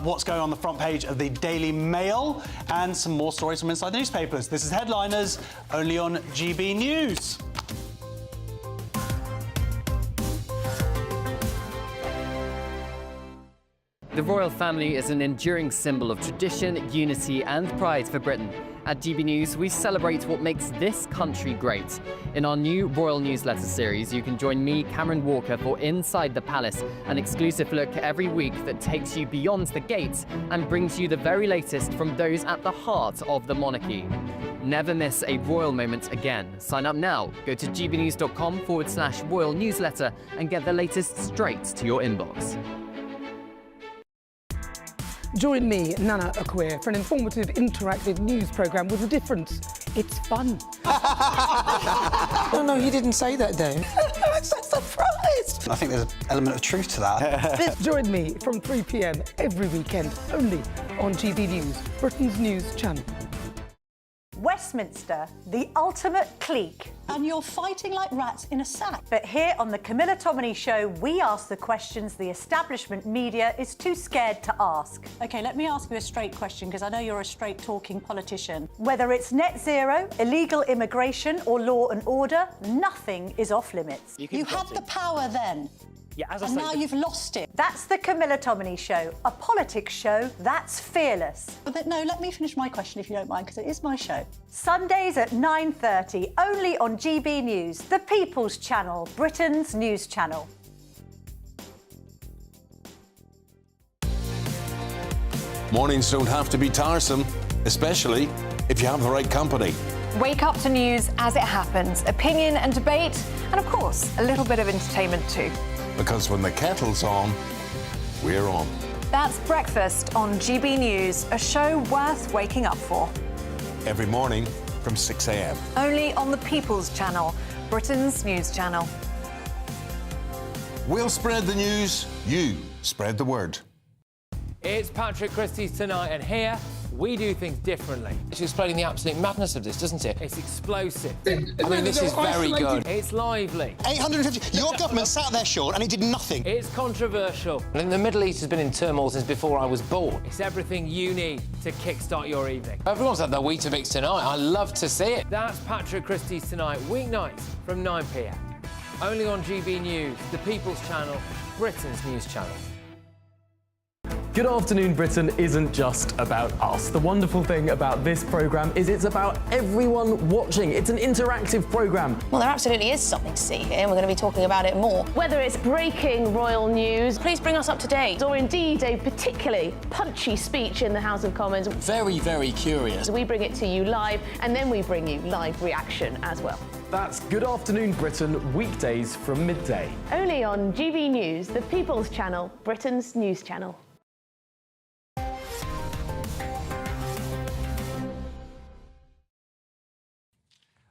what's going on the front page of the Daily Mail and some more stories from inside the newspapers. This is Headliners, only on GB News. The royal family is an enduring symbol of tradition, unity and pride for Britain. At GB News, we celebrate what makes this country great. In our new Royal Newsletter series, you can join me, Cameron Walker, for Inside the Palace, an exclusive look every week that takes you beyond the gates and brings you the very latest from those at the heart of the monarchy. Never miss a royal moment again. Sign up now. Go to gbnews.com/royal newsletter and get the latest straight to your inbox. Join me, Nana Akwe, for an informative, interactive news programme with a difference. It's fun. No, he didn't say that, though. I'm so surprised. I think there's an element of truth to that. Join me from 3 p.m. every weekend, only on GB News, Britain's news channel. Westminster, the ultimate clique. And you're fighting like rats in a sack. But here on the Camilla Tominey Show, we ask the questions the establishment media is too scared to ask. OK, let me ask you a straight question, because I know you're a straight-talking politician. Whether it's net zero, illegal immigration or law and order, nothing is off-limits. You had the power then. Yeah, as I and said, now you've lost it. That's the Camilla Tominey Show, a politics show that's fearless. But no, let me finish my question if you don't mind, because it is my show. Sundays at 9:30, only on GB News, the People's Channel, Britain's news channel. Mornings don't have to be tiresome, especially if you have the right company. Wake up to news as it happens, opinion and debate, and of course, a little bit of entertainment too. Because when the kettle's on, we're on. That's Breakfast on GB News, a show worth waking up for. Every morning from 6 a.m. Only on the People's Channel, Britain's news channel. We'll spread the news, you spread the word. It's Patrick Christie's Tonight, and here we do things differently. It's explaining the absolute madness of this, doesn't it? It's explosive. I mean, this is very good. It's lively. 850. Your government sat there, Sean, and it did nothing. It's controversial. And the Middle East has been in turmoil since before I was born. It's everything you need to kickstart your evening. Everyone's had their Weetabix tonight. I love to see it. That's Patrick Christie's Tonight, weeknights from 9 p.m. Only on GB News, the People's Channel, Britain's news channel. Good Afternoon Britain isn't just about us. The wonderful thing about this programme is it's about everyone watching. It's an interactive programme. Well, there absolutely is something to see here, and we're going to be talking about it more. Whether it's breaking royal news, please bring us up to date, or indeed a particularly punchy speech in the House of Commons. Very, very curious. We bring it to you live, and then we bring you live reaction as well. That's Good Afternoon Britain, weekdays from midday. Only on GB News, the People's Channel, Britain's news channel.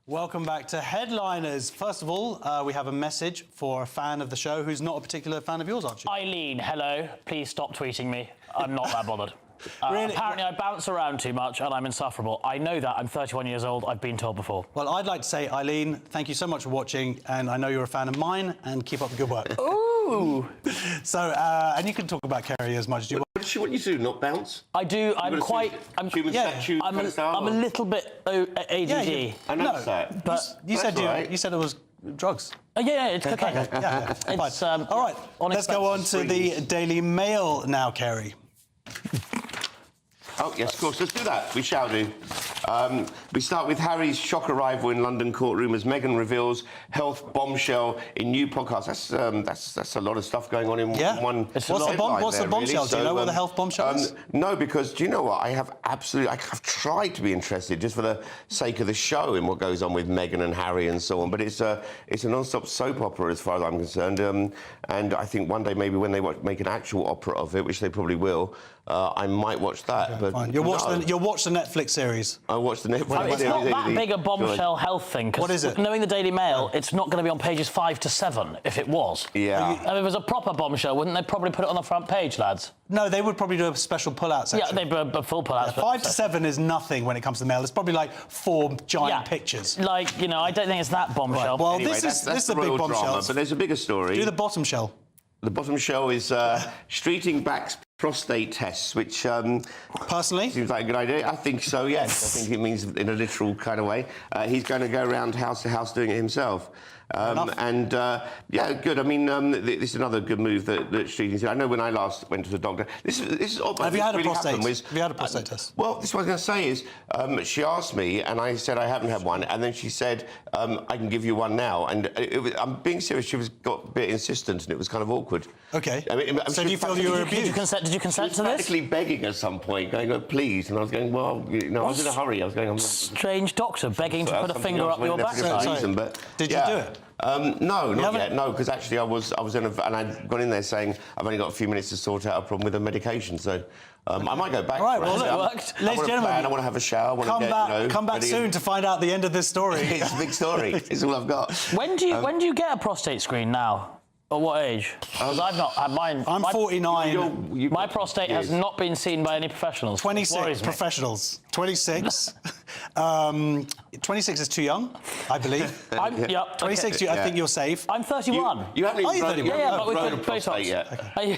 Welcome back to Headliners. First of all, we have a message for a fan of the show who's not a particular fan of yours, Archie. Eileen, hello. Please stop tweeting me. I'm not that bothered. Really? Apparently I bounce around too much and I'm insufferable. I know that. I'm 31 years old. I've been told before. Well, I'd like to say, Eileen, thank you so much for watching, and I know you're a fan of mine, and keep up the good work. Ooh! So, and you can talk about Kerry as much as you want. What does she want you to do, not bounce? I do. I'm quite... I'm a little bit ADD. Yeah, I noticed that. But you said it was drugs. Oh, yeah, it's cocaine. It's, all right, let's go on to the Daily Mail now, Kerry. Oh, yes, of course. Let's do that. We shall do. We start with Harry's shock arrival in London courtroom as Meghan reveals health bombshell in new podcast. That's a lot of stuff going on in one. What's the bombshell? Really. Do you know what the health bombshell is? No, because do you know what? I've tried to be interested just for the sake of the show in what goes on with Meghan and Harry and so on. But it's a non-stop soap opera as far as I'm concerned. And I think one day maybe when they make an actual opera of it, which they probably will, I might watch that. Yeah, but fine. You'll watch the Netflix series. I'll watch the Netflix series. It's not that big a bombshell health thing. What is it? Knowing the Daily Mail, it's not going to be on pages 5 to 7 if it was. Yeah. If it was a proper bombshell, wouldn't they probably put it on the front page, lads? No, they would probably do a special pull-out section. Yeah, they'd do a full pull-out section. 5 to 7 is nothing when it comes to the Mail. It's probably like 4 giant pictures. Like, you know, I don't think it's that bombshell. Right. Well, Anyway, this is a big bombshell. Drama, but there's a bigger story. Do the bottom shell. The bottom shell is Streeting Back's prostate tests, which personally seems like a good idea. I think so. Yes, I think it means in a literal kind of way. He's going to go around house to house doing it himself. Yeah, good. I mean, this is another good move that Streeting did. I know when I last went to the doctor. This is odd. Have you had a prostate? Have you had a prostate test? Well, this is what I was going to say is she asked me, and I said I haven't had one, and then she said I can give you one now. And I'm being serious. She got a bit insistent, and it was kind of awkward. Okay. I mean, so do you feel you were abused? Did you consent to this? Practically begging at some point, going, "Oh, please," and I was going, "Well, you know, I was in a hurry." I was going, Strange doctor begging to put a finger up your backside. Did you do it? No, not yet. No, because actually I was in and I'd gone in there saying I've only got a few minutes to sort out a problem with a medication, so I might go back. All right, well, it worked. Ladies and gentlemen, I want to have a shower. Come back soon to find out the end of this story. It's a big story. It's all I've got. When do you get a prostate screen now? At what age? Because I've not had mine. I'm 49. My prostate has not been seen by any professionals. 26 professionals. 26. 26 is too young, I believe. 26, I think you're safe. I'm 31. You haven't even grown a prostate yet. Okay.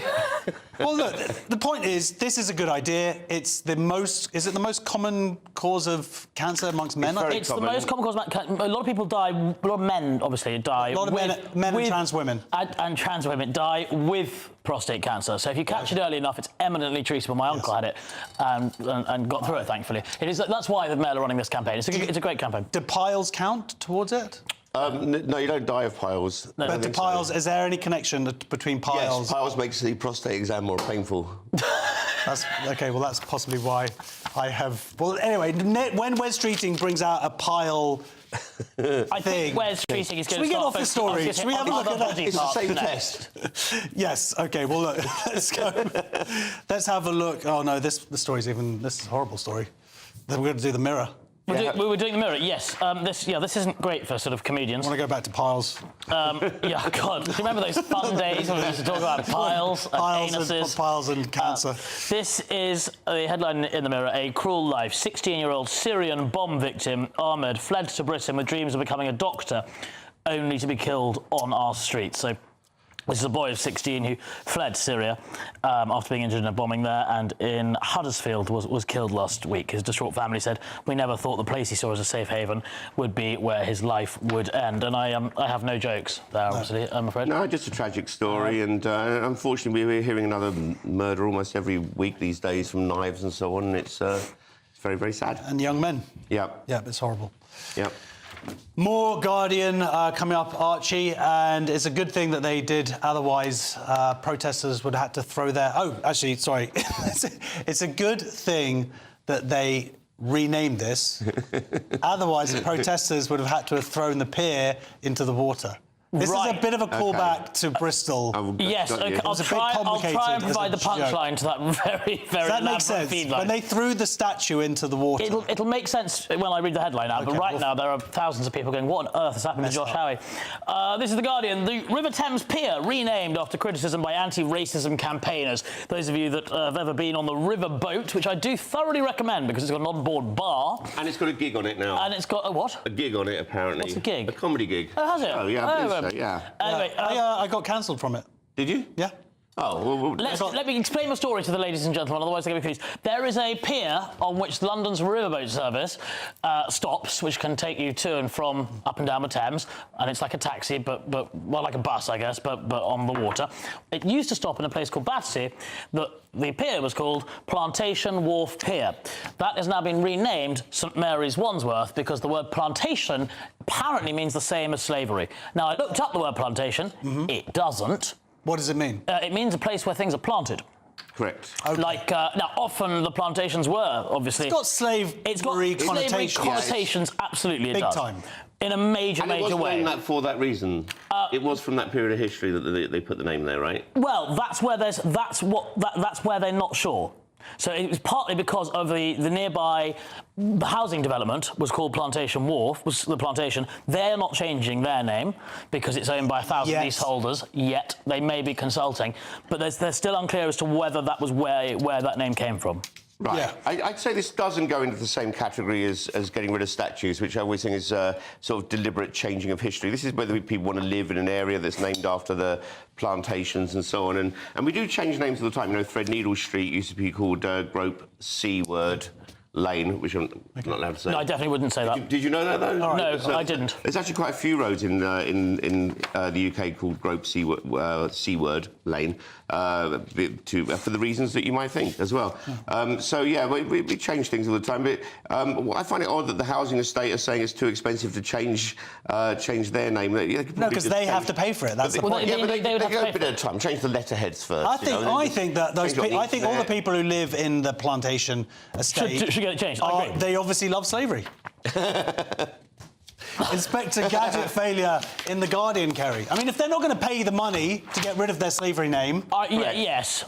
Well, look, the point is, this is a good idea. It's the most... Is it the most common cause of cancer amongst men? It's the most common cause of cancer. A lot of people die... A lot of men, obviously, die... A lot of men and trans women. And trans women die with prostate cancer. So if you catch it early enough, it's eminently treatable. My uncle had it and got through it, thankfully. That's why the Mail are running this campaign. It's a great campaign. Do piles count towards it? No, you don't die of piles. No, but do piles, is there any connection between piles? Yes, piles makes the prostate exam more painful. Okay, well, that's possibly why I have... Well, anyway, when Wes Streeting brings out a pile... I think Wes Streeting is going to... Should we get off the story? Should we have a look at that? It's the same test. Yes, OK, well, look, let's go. Let's have a look. Oh, no, this is a horrible story. Then we're going to do the Mirror. We were doing the Mirror, yes. This isn't great for sort of comedians. I want to go back to piles. Yeah, God. Do you remember those fun days when we used to talk about piles and anuses? Piles and cancer. This is a headline in the Mirror. A cruel life. 16-year-old Syrian bomb victim Ahmed fled to Britain with dreams of becoming a doctor, only to be killed on our streets. So this is a boy of 16 who fled Syria after being injured in a bombing there, and in Huddersfield was killed last week. His distraught family said, "We never thought the place he saw as a safe haven would be where his life would end." And I have no jokes there, obviously, I'm afraid. No, just a tragic story, and unfortunately we're hearing another murder almost every week these days from knives and so on. It's very, very sad. And young men. Yeah. Yeah, it's horrible. Yeah. More Guardian coming up, Archie, and it's a good thing that they did. Otherwise, protesters would have had to throw their... Oh, actually, sorry. It's a good thing that they renamed this. Otherwise, the protesters would have had to have thrown the pier into the water. This is a bit of a callback to Bristol. Yes, okay, I'll try and provide the punchline to that very, very that makes sense. feedback. When they threw the statue into the water. It'll make sense when I read the headline now, but right now there are thousands of people going, what on earth has happened to Josh Howie? This is The Guardian. The River Thames Pier renamed after criticism by anti-racism campaigners. Those of you that have ever been on the river boat, which I do thoroughly recommend because it's got an on-board bar. And it's got a gig on it now. And it's got a what? A gig on it, apparently. What's a gig? A comedy gig. Oh, has it? Oh, yeah, yeah. Anyway, I got cancelled from it. Did you? Yeah. Oh, well, let me explain the story to the ladies and gentlemen, otherwise they're going to be confused. There is a pier on which London's riverboat service stops, which can take you to and from up and down the Thames, and it's like a taxi, but well, like a bus, I guess, but on the water. It used to stop in a place called Battersea. The pier was called Plantation Wharf Pier. That has now been renamed St Mary's Wandsworth because the word plantation apparently means the same as slavery. Now, I looked up the word plantation. It doesn't. What does it mean? It means a place where things are planted. Correct. Okay. Like, now, often the plantations were, obviously... It's got slavery connotations, absolutely it does. Big time. In a major way. And it was named that for that reason. It was from that period of history that they put the name there, right? Well, that's where they're not sure. So it was partly because of the nearby housing development was called Plantation Wharf, was the plantation. They're not changing their name because it's owned by 1,000 leaseholders yet. They may be consulting, but they're still unclear as to whether that was where that name came from. Right. Yeah. I'd say this doesn't go into the same category as getting rid of statues, which I always think is sort of deliberate changing of history. This is whether people want to live in an area that's named after the plantations and so on. And we do change names all the time. You know, Threadneedle Street used to be called Grope Seaward Lane, which I'm not allowed to say. No, I definitely wouldn't say that. Did you know that, though? No, I didn't. There's actually quite a few roads in the UK called Grope Seaward Lane for the reasons that you might think as well. So, yeah, we change things all the time. But I find it odd that the housing estate are saying it's too expensive to change their name. No, because they have to pay for it. That's the point. Yeah, but they would have to pay for it at a time. Change the letterheads first. I think that all the people who live in the plantation estate should get it changed. I agree. They obviously love slavery. Inspector Gadget failure in The Guardian, Kerry. I mean, if they're not going to pay the money to get rid of their slavery name... yes.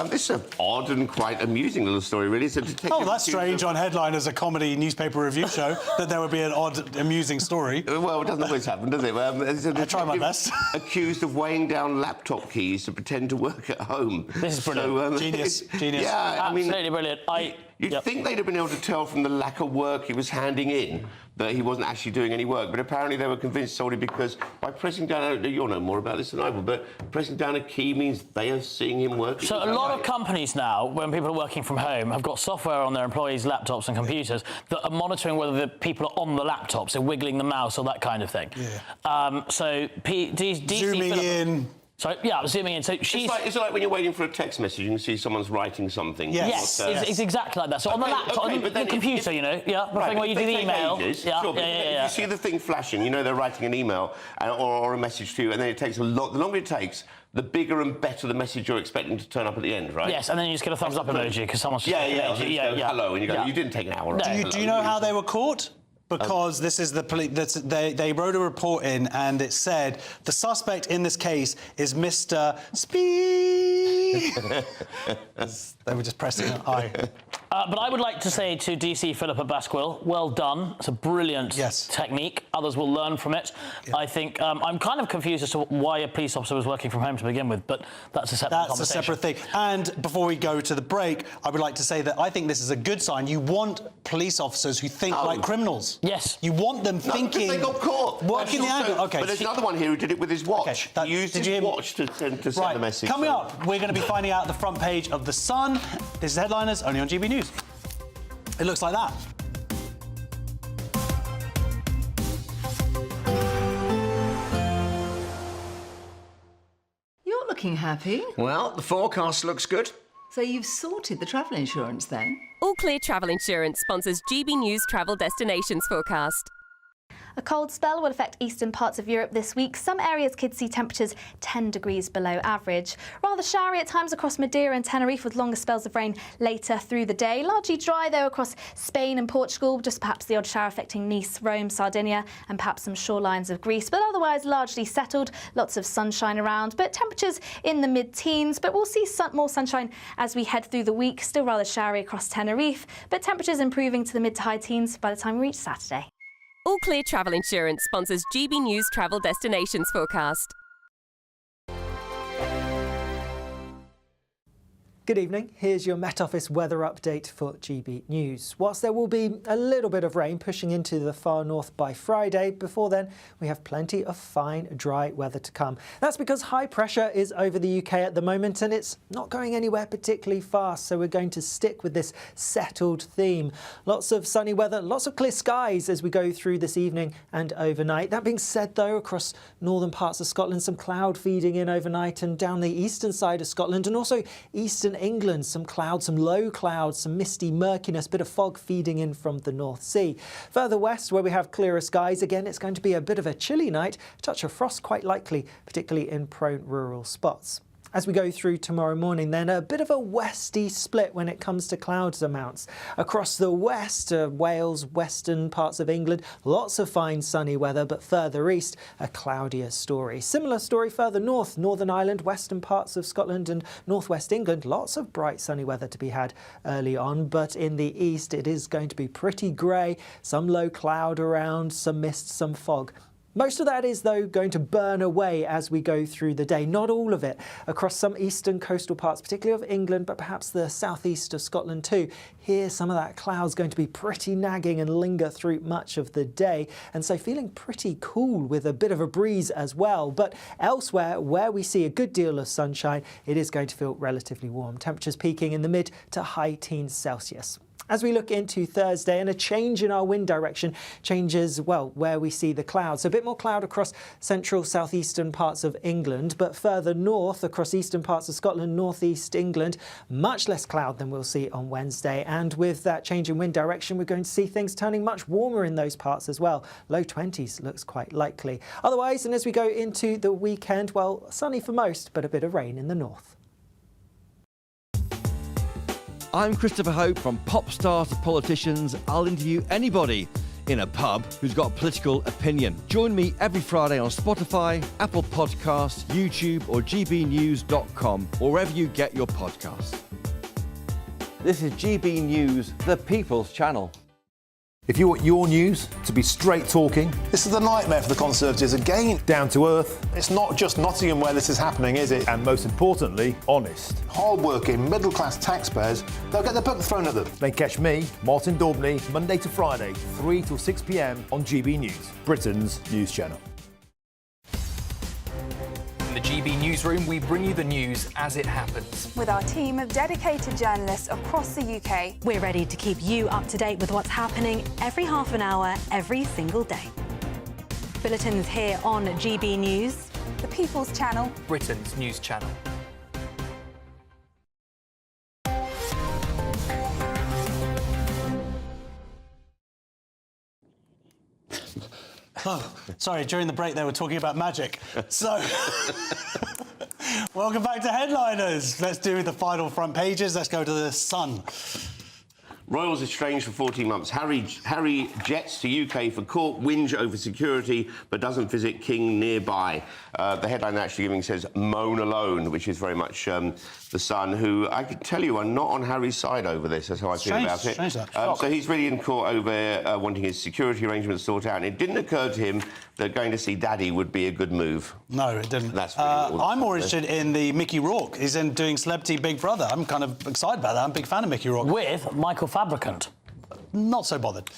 This is an odd and quite amusing little story, really. That's strange on headline as a comedy newspaper review show, that there would be an odd, amusing story. Well, it doesn't always happen, does it? I try my best. Accused of weighing down laptop keys to pretend to work at home. This is brilliant. Genius. Yeah, absolutely brilliant. You'd think they'd have been able to tell from the lack of work he was handing in that he wasn't actually doing any work, but apparently they were convinced solely because by pressing down, you'll know more about this than I will, but pressing down a key means they are seeing him working. So a lot of companies now, when people are working from home, have got software on their employees' laptops and computers that are monitoring whether the people are on the laptops, so wiggling the mouse or that kind of thing. Yeah. So zooming in. So, yeah, zooming in. So she's... It's like when you're waiting for a text message, you can see someone's writing something. Yes, it's exactly like that. So on the laptop, on the computer, you know, the thing where you do the email. If you see the thing flashing, you know they're writing an email or a message to you, and then it takes a lot. The longer it takes, the bigger and better the message you're expecting to turn up at the end, right? Yes, and then you just get a thumbs up emoji because someone's just... Hello, and you go, you didn't take an hour. Do you know how they were caught? Because this is the police. They wrote a report in, and it said the suspect in this case is Mr. Speed. They were just pressing an I. But I would like to say to DC Philippa Basquill, well done. It's a brilliant technique. Others will learn from it. Yeah. I think I'm kind of confused as to why a police officer was working from home to begin with, but that's a separate conversation. That's a separate thing. And before we go to the break, I would like to say that I think this is a good sign. You want police officers who think like criminals. Yes. You want them thinking... they got caught. Working the angle. Okay. But there's another one here who did it with his watch. Okay, He used his watch to send a message. Coming up, we're going to be finding out the front page of The Sun. This is Headliners, only on GB News. It looks like that. You're looking happy. Well, the forecast looks good. So you've sorted the travel insurance then? All Clear Travel Insurance sponsors GB News Travel Destinations Forecast. A cold spell will affect eastern parts of Europe this week. Some areas could see temperatures 10 degrees below average. Rather showery at times across Madeira and Tenerife, with longer spells of rain later through the day. Largely dry, though, across Spain and Portugal, just perhaps the odd shower affecting Nice, Rome, Sardinia and perhaps some shorelines of Greece. But otherwise largely settled, lots of sunshine around, but temperatures in the mid-teens. But we'll see more sunshine as we head through the week. Still rather showery across Tenerife, but temperatures improving to the mid to high teens by the time we reach Saturday. All Clear Travel Insurance sponsors GB News Travel Destinations Forecast. Good evening. Here's your Met Office weather update for GB News. Whilst there will be a little bit of rain pushing into the far north by Friday, before then we have plenty of fine, dry weather to come. That's because high pressure is over the UK at the moment and it's not going anywhere particularly fast, so we're going to stick with this settled theme. Lots of sunny weather, lots of clear skies as we go through this evening and overnight. That being said, though, across northern parts of Scotland, some cloud feeding in overnight, and down the eastern side of Scotland and also eastern England, some clouds, some low clouds, some misty murkiness, bit of fog feeding in from the North Sea. Further west, where we have clearer skies, again, it's going to be a bit of a chilly night, a touch of frost quite likely, particularly in prone rural spots. As we go through tomorrow morning, then a bit of a westy split when it comes to clouds amounts. Across the west, Wales, western parts of England, lots of fine sunny weather, but further east, a cloudier story. Similar story further north, Northern Ireland, western parts of Scotland and northwest England, lots of bright sunny weather to be had early on, but in the east it is going to be pretty grey, some low cloud around, some mist, some fog. Most of that is, though, going to burn away as we go through the day. Not all of it. Across some eastern coastal parts, particularly of England, but perhaps the southeast of Scotland too. Here, some of that cloud's going to be pretty nagging and linger through much of the day. And so feeling pretty cool with a bit of a breeze as well. But elsewhere, where we see a good deal of sunshine, it is going to feel relatively warm. Temperatures peaking in the mid to high teens Celsius. As we look into Thursday, and a change in our wind direction changes, well, where we see the clouds. So a bit more cloud across central southeastern parts of England, but further north across eastern parts of Scotland, northeast England, much less cloud than we'll see on Wednesday. And with that change in wind direction, we're going to see things turning much warmer in those parts as well. Low 20s looks quite likely. Otherwise, and as we go into the weekend, well, sunny for most, but a bit of rain in the north. I'm Christopher Hope. From pop stars to politicians, I'll interview anybody in a pub who's got a political opinion. Join me every Friday on Spotify, Apple Podcasts, YouTube or gbnews.com, or wherever you get your podcasts. This is GB News, the People's Channel. If you want your news to be straight talking... This is the nightmare for the Conservatives again. Down to earth. It's not just Nottingham where this is happening, is it? And most importantly, honest. Hard-working, middle-class taxpayers, they'll get the book thrown at them. Then catch me, Martin Daubney, Monday to Friday, 3 till 6 p.m. on GB News, Britain's news channel. In the GB Newsroom, we bring you the news as it happens. With our team of dedicated journalists across the UK, we're ready to keep you up to date with what's happening every half an hour, every single day. Bulletins here on GB News, the People's Channel, Britain's news channel. Oh, sorry, during the break they were talking about magic. So, welcome back to Headliners. Let's do the final front pages. Let's go to The Sun. Royals estranged for 14 months. Harry jets to UK for court whinge over security but doesn't visit King nearby. The headline actually giving says moan alone, which is very much the Sun, who I can tell you are not on Harry's side over this. That's how I feel about it. So he's really in court over wanting his security arrangements sorted out. And it didn't occur to him that going to see Daddy would be a good move. No, it didn't. That's really I'm more interested in the Mickey Rourke. He's in doing Celebrity Big Brother. I'm kind of excited about that. I'm a big fan of Mickey Rourke. With Michael Fabricant. Not so bothered.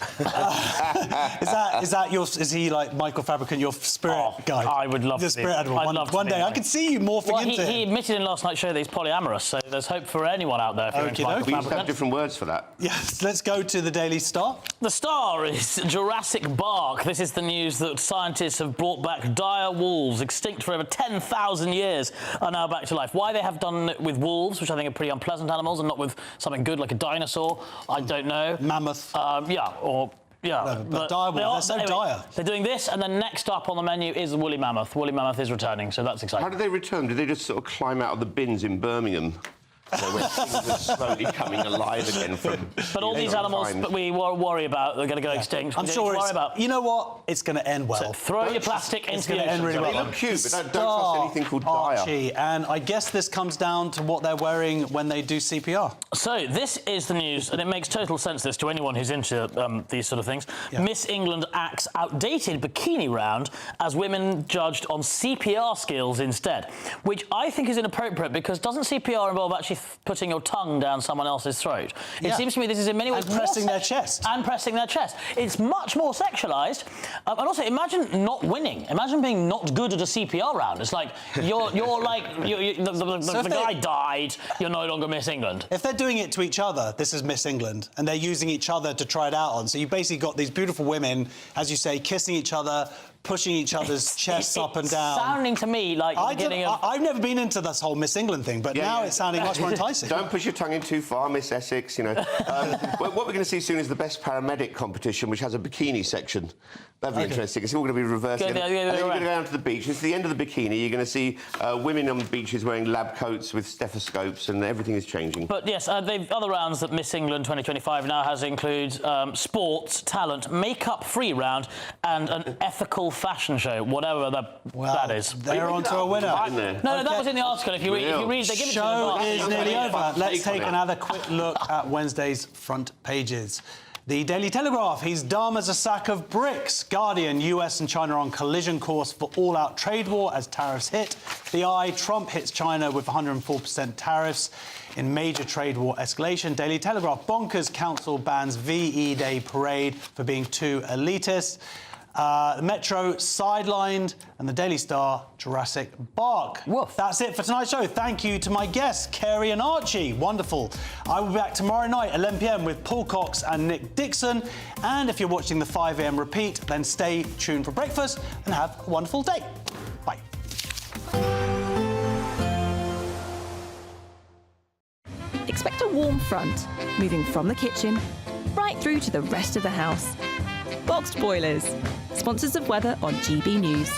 Is he like Michael Fabricant, your spirit guy? I would love the to spirit animal. One day I could see you morphing into him. He admitted in last night's show that he's polyamorous, so there's hope for anyone out there. We used to have different words for that. Yes, let's go to the Daily Star. The Star is Jurassic Bark. This is the news that scientists have brought back dire wolves, extinct for over 10,000 years, are now back to life. Why they have done it with wolves, which I think are pretty unpleasant animals, and not with something good like a dinosaur, I don't know. Mammoth. But dire wolves, they're so dire. They're doing this, and then next up on the menu is the woolly mammoth. Woolly mammoth is returning, so that's exciting. How did they return? Did they just sort of climb out of the bins in Birmingham? When things are slowly coming alive again from... But all these animals that we worry about, they're going to go extinct. I'm sure it's... You know what? It's going to end well. So throw your plastic into the ocean. End really well. They look cute, but don't trust anything called Archie, and I guess this comes down to what they're wearing when they do CPR. So this is the news, and it makes total sense, this, to anyone who's into these sort of things. Yeah. Miss England axes outdated bikini round as women judged on CPR skills instead, which I think is inappropriate because doesn't CPR involve actually putting your tongue down someone else's throat? It seems to me this is in many ways... And pressing their chest. And pressing their chest. It's much more sexualised. And also, imagine not winning. Imagine being not good at a CPR round. It's like, the guy died, you're no longer Miss England. If they're doing it to each other, this is Miss England, and they're using each other to try it out on. So you've basically got these beautiful women, as you say, kissing each other, pushing each other's chests up and down. Sounding to me like the beginning of... I've never been into this whole Miss England thing, but now it's sounding much more enticing. Don't push your tongue in too far, Miss Essex, you know. What we're going to see soon is the Best Paramedic competition, which has a bikini section. That'd be interesting. It's all going to be reversed. And then you're going to go down to the beach. It's the end of the bikini. You're going to see women on the beaches wearing lab coats with stethoscopes, and everything is changing. But yes, the other rounds that Miss England 2025 now has include sports, talent, makeup-free round, and an ethical fashion show, whatever that is. They're on to a winner. No, that was in the article. If you read, they give it to you. Show is nearly over. Let's take another quick look at Wednesday's front pages. The Daily Telegraph, he's dumb as a sack of bricks. Guardian, US and China on collision course for all-out trade war as tariffs hit. The Eye, Trump hits China with 104% tariffs in major trade war escalation. Daily Telegraph, bonkers council bans VE Day parade for being too elitist. The Metro sidelined, and the Daily Star, Jurassic Bark. Woof. That's it for tonight's show. Thank you to my guests, Kerry and Archie. Wonderful. I will be back tomorrow night, 11 p.m, with Paul Cox and Nick Dixon. And if you're watching the 5 a.m. repeat, then stay tuned for breakfast and have a wonderful day. Bye. Expect a warm front, moving from the kitchen right through to the rest of the house. Boxed Boilers, sponsors of weather on GB News.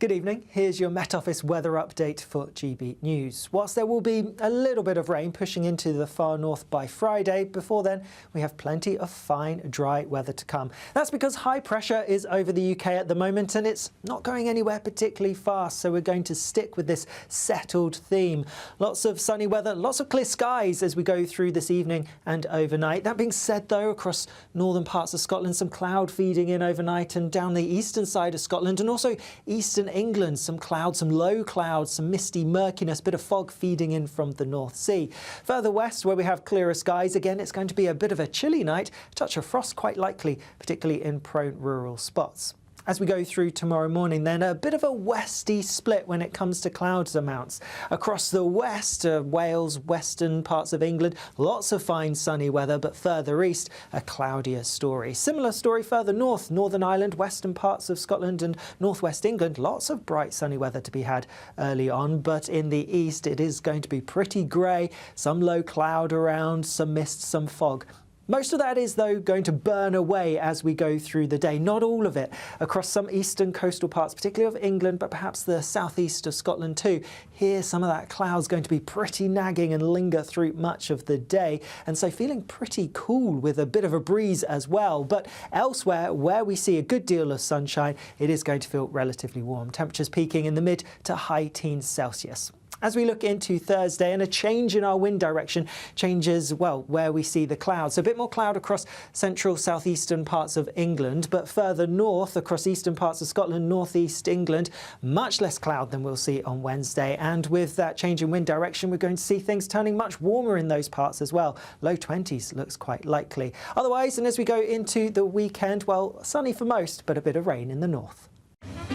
Good evening. Here's your Met Office weather update for GB News. Whilst there will be a little bit of rain pushing into the far north by Friday, before then we have plenty of fine, dry weather to come. That's because high pressure is over the UK at the moment and it's not going anywhere particularly fast, so we're going to stick with this settled theme. Lots of sunny weather, lots of clear skies as we go through this evening and overnight. That being said, though, across northern parts of Scotland, some cloud feeding in overnight, and down the eastern side of Scotland and also eastern England, some clouds, some low clouds, some misty murkiness, bit of fog feeding in from the North Sea. Further west, where we have clearer skies, again, it's going to be a bit of a chilly night, a touch of frost quite likely, particularly in prone rural spots. As we go through tomorrow morning, then a bit of a westy split when it comes to clouds amounts. Across the west, Wales, western parts of England, lots of fine sunny weather, but further east, a cloudier story. Similar story further north, Northern Ireland, western parts of Scotland and northwest England, lots of bright sunny weather to be had early on, but in the east it is going to be pretty grey, some low cloud around, some mist, some fog. Most of that is, though, going to burn away as we go through the day. Not all of it. Across some eastern coastal parts, particularly of England, but perhaps the southeast of Scotland too. Here, some of that cloud's going to be pretty nagging and linger through much of the day. And so feeling pretty cool with a bit of a breeze as well. But elsewhere, where we see a good deal of sunshine, it is going to feel relatively warm. Temperatures peaking in the mid to high teens Celsius. As we look into Thursday, and a change in our wind direction changes, well, where we see the clouds. So a bit more cloud across central southeastern parts of England, but further north across eastern parts of Scotland, northeast England, much less cloud than we'll see on Wednesday. And with that change in wind direction, we're going to see things turning much warmer in those parts as well. Low 20s looks quite likely. Otherwise, and as we go into the weekend, well, sunny for most, but a bit of rain in the north.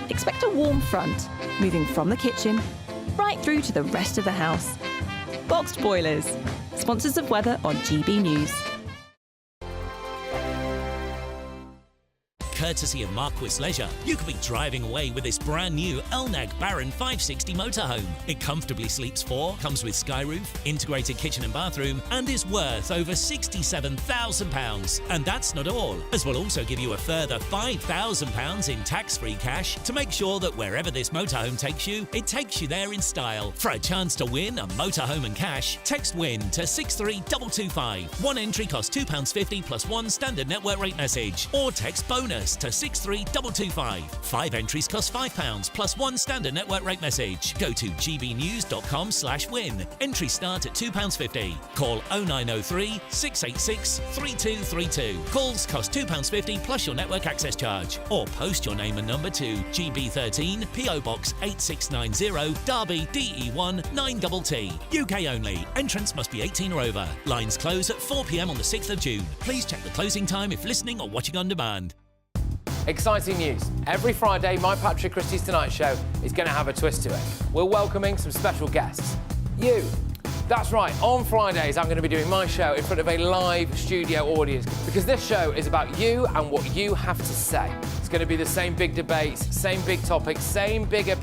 Expect a warm front moving from the kitchen right through to the rest of the house. Boxed Boilers, sponsors of weather on GB News. Courtesy of Marquis Leisure, you could be driving away with this brand new Elnag Baron 560 motorhome. It comfortably sleeps 4, comes with sky roof, integrated kitchen and bathroom, and is worth over £67,000. And that's not all, as we'll also give you a further £5,000 in tax-free cash to make sure that wherever this motorhome takes you, it takes you there in style. For a chance to win a motorhome and cash, text WIN to 63225. One entry costs £2.50 plus one standard network rate message, or text BONUS to 63225. 5 entries cost £5 plus one standard network rate message. Go to gbnews.com/win. Entries start at £2.50. Call 0903 686 3232. Calls cost £2.50 plus your network access charge. Or post your name and number to GB13 PO Box 8690 Derby DE1 9TT. UK only. Entrance must be 18 or over. Lines close at 4 p.m. on the 6th of June. Please check the closing time if listening or watching on demand. Exciting news. Every Friday, my Patrick Christie's Tonight Show is going to have a twist to it. We're welcoming some special guests. You. That's right, on Fridays I'm going to be doing my show in front of a live studio audience, because this show is about you and what you have to say. It's going to be the same big debates, same big topics, same bigger...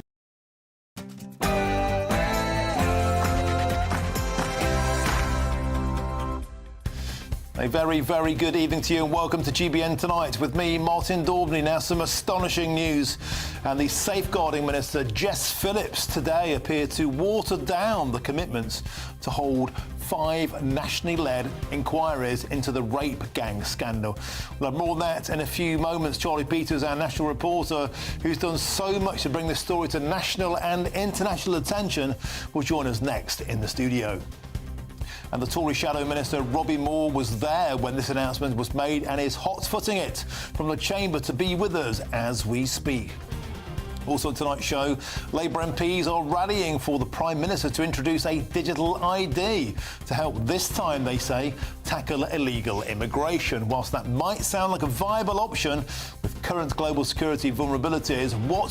A very, very good evening to you and welcome to GBN Tonight with me, Martin Daubney. Now, some astonishing news. And the Safeguarding Minister, Jess Phillips, today appeared to water down the commitments to hold 5 nationally led inquiries into the rape gang scandal. We'll have more on that in a few moments. Charlie Peters, our national reporter, who's done so much to bring this story to national and international attention, will join us next in the studio. And the Tory Shadow Minister, Robbie Moore, was there when this announcement was made and is hot-footing it from the chamber to be with us as we speak. Also on tonight's show, Labour MPs are rallying for the Prime Minister to introduce a digital ID to help this time, they say, tackle illegal immigration. Whilst that might sound like a viable option, with current global security vulnerabilities, what will